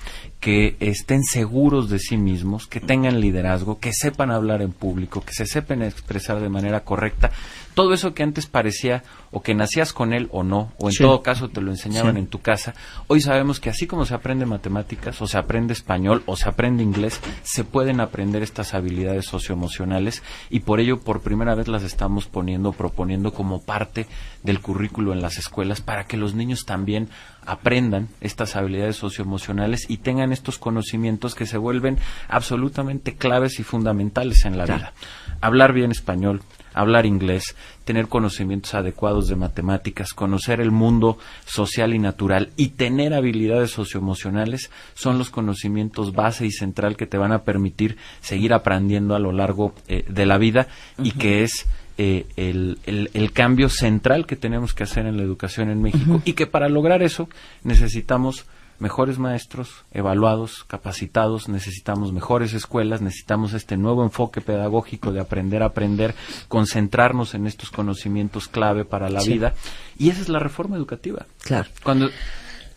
que estén seguros de sí mismos, que tengan liderazgo, que sepan hablar en público, que se sepan expresar de manera correcta. Todo eso que antes parecía o que nacías con él o no, o en todo caso te lo enseñaban en tu casa, hoy sabemos que así como se aprende matemáticas, o se aprende español, o se aprende inglés, se pueden aprender estas habilidades socioemocionales, y por ello por primera vez las estamos proponiendo como parte del currículo en las escuelas, para que los niños también aprendan estas habilidades socioemocionales y tengan estos conocimientos que se vuelven absolutamente claves y fundamentales en la vida. Hablar bien español, hablar inglés, tener conocimientos adecuados de matemáticas, conocer el mundo social y natural y tener habilidades socioemocionales son los conocimientos base y central que te van a permitir seguir aprendiendo a lo largo de la vida, y que es el cambio central que tenemos que hacer en la educación en México, y que para lograr eso necesitamos mejores maestros, evaluados, capacitados, necesitamos mejores escuelas, necesitamos este nuevo enfoque pedagógico de aprender a aprender, concentrarnos en estos conocimientos clave para la vida, y esa es la reforma educativa.
Claro.
Cuando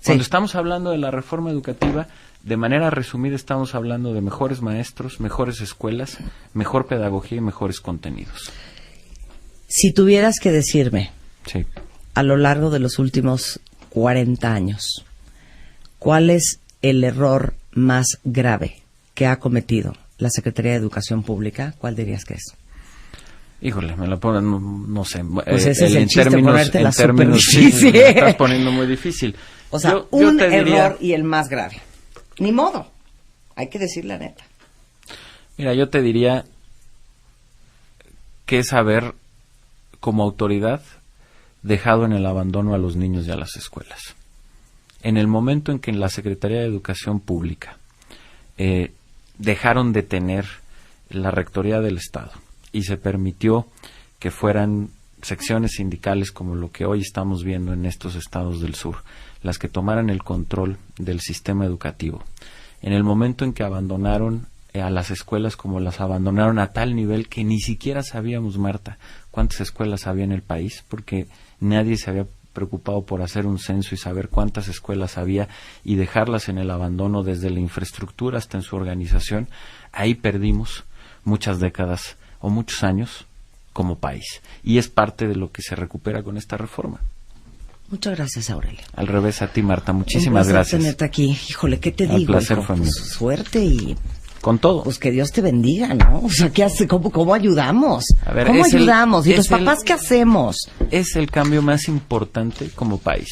estamos hablando de la reforma educativa, de manera resumida estamos hablando de mejores maestros, mejores escuelas, mejor pedagogía y mejores contenidos.
Si tuvieras que decirme,
Sí.
a lo largo de los últimos 40 años, ¿cuál es el error más grave que ha cometido la Secretaría de Educación Pública? ¿Cuál dirías que es?
Híjole, me la ponen, no sé.
Pues ese es el chiste, ponértela súper
sí,
difícil.
me estás poniendo muy difícil.
O sea, yo te diría, error y el más grave. Ni modo. Hay que decir la neta.
Mira, yo te diría que es haber, como autoridad, dejado en el abandono a los niños y a las escuelas. En el momento en que en la Secretaría de Educación Pública dejaron de tener la Rectoría del Estado y se permitió que fueran secciones sindicales como lo que hoy estamos viendo en estos estados del sur, las que tomaran el control del sistema educativo, en el momento en que abandonaron a las escuelas como las abandonaron a tal nivel que ni siquiera sabíamos, Marta, cuántas escuelas había en el país, porque nadie se había preocupado por hacer un censo y saber cuántas escuelas había, y dejarlas en el abandono desde la infraestructura hasta en su organización. Ahí perdimos muchas décadas o muchos años como país, y es parte de lo que se recupera con esta reforma.
Muchas gracias, Aurelio.
Al revés a ti, Marta, muchísimas gracias.
Un placer tenerte aquí. Híjole, ¿qué te digo?
El placer fue mío.
Suerte y...
Con todo.
Pues que Dios te bendiga, ¿no? O sea, ¿qué hace? ¿Cómo ayudamos?
A ver,
¿Cómo ayudamos? ¿Y los papás qué hacemos?
Es el cambio más importante como país.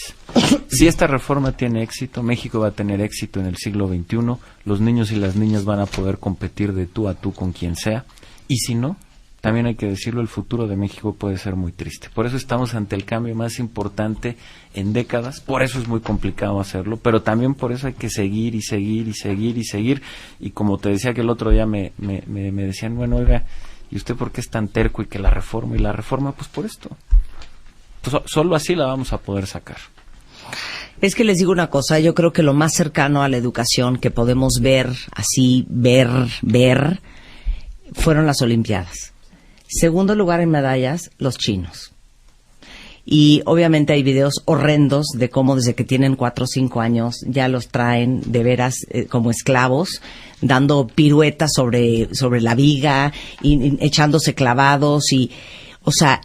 Si esta reforma tiene éxito, México va a tener éxito en el siglo XXI, los niños y las niñas van a poder competir de tú a tú con quien sea, y si no, también hay que decirlo, el futuro de México puede ser muy triste. Por eso estamos ante el cambio más importante en décadas, por eso es muy complicado hacerlo, pero también por eso hay que seguir y seguir y seguir y seguir. Y como te decía que el otro día me decían, bueno, oiga, ¿y usted por qué es tan terco y que la reforma? Y la reforma, pues por esto. Pues solo así la vamos a poder sacar.
Es que les digo una cosa, yo creo que lo más cercano a la educación que podemos ver, así, ver, fueron las Olimpiadas. Segundo lugar en medallas, los chinos. Y obviamente hay videos horrendos de cómo desde que tienen 4 o 5 años ya los traen de veras como esclavos, dando piruetas sobre la viga y echándose clavados. Y, o sea,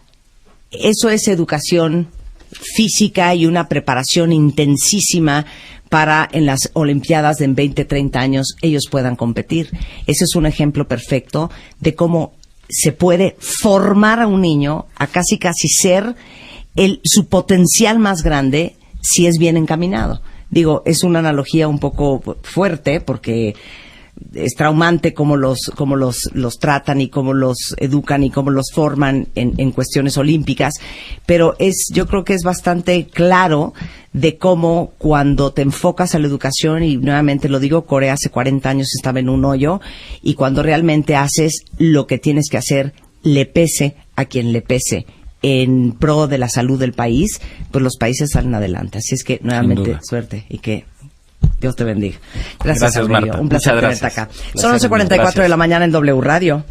eso es educación física y una preparación intensísima para en las Olimpiadas en 20, 30 años ellos puedan competir. Ese es un ejemplo perfecto de cómo se puede formar a un niño a casi ser su potencial más grande si es bien encaminado. Digo, es una analogía un poco fuerte porque es traumante cómo los tratan y cómo los educan y cómo los forman en cuestiones olímpicas, pero yo creo que es bastante claro de cómo cuando te enfocas a la educación, y nuevamente lo digo, Corea hace 40 años estaba en un hoyo, y cuando realmente haces lo que tienes que hacer, le pese a quien le pese, en pro de la salud del país, pues los países salen adelante. Así es que nuevamente suerte y que Dios te bendiga. Gracias Aurelio.
Marta.
Un placer tenerte acá. Son 11:44 de la mañana en W Radio.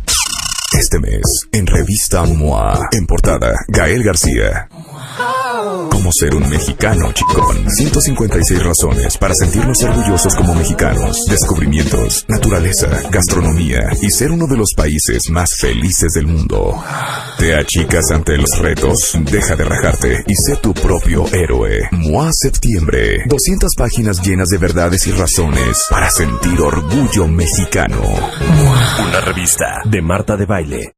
Este mes, en Revista MOA, en portada, Gael García. Cómo ser un mexicano chingón. 156 razones para sentirnos orgullosos como mexicanos. Descubrimientos, naturaleza, gastronomía y ser uno de los países más felices del mundo. ¿Te achicas ante los retos? Deja de rajarte y sé tu propio héroe. MOA Septiembre. 200 páginas llenas de verdades y razones para sentir orgullo mexicano.
Una revista de Marta de Baile.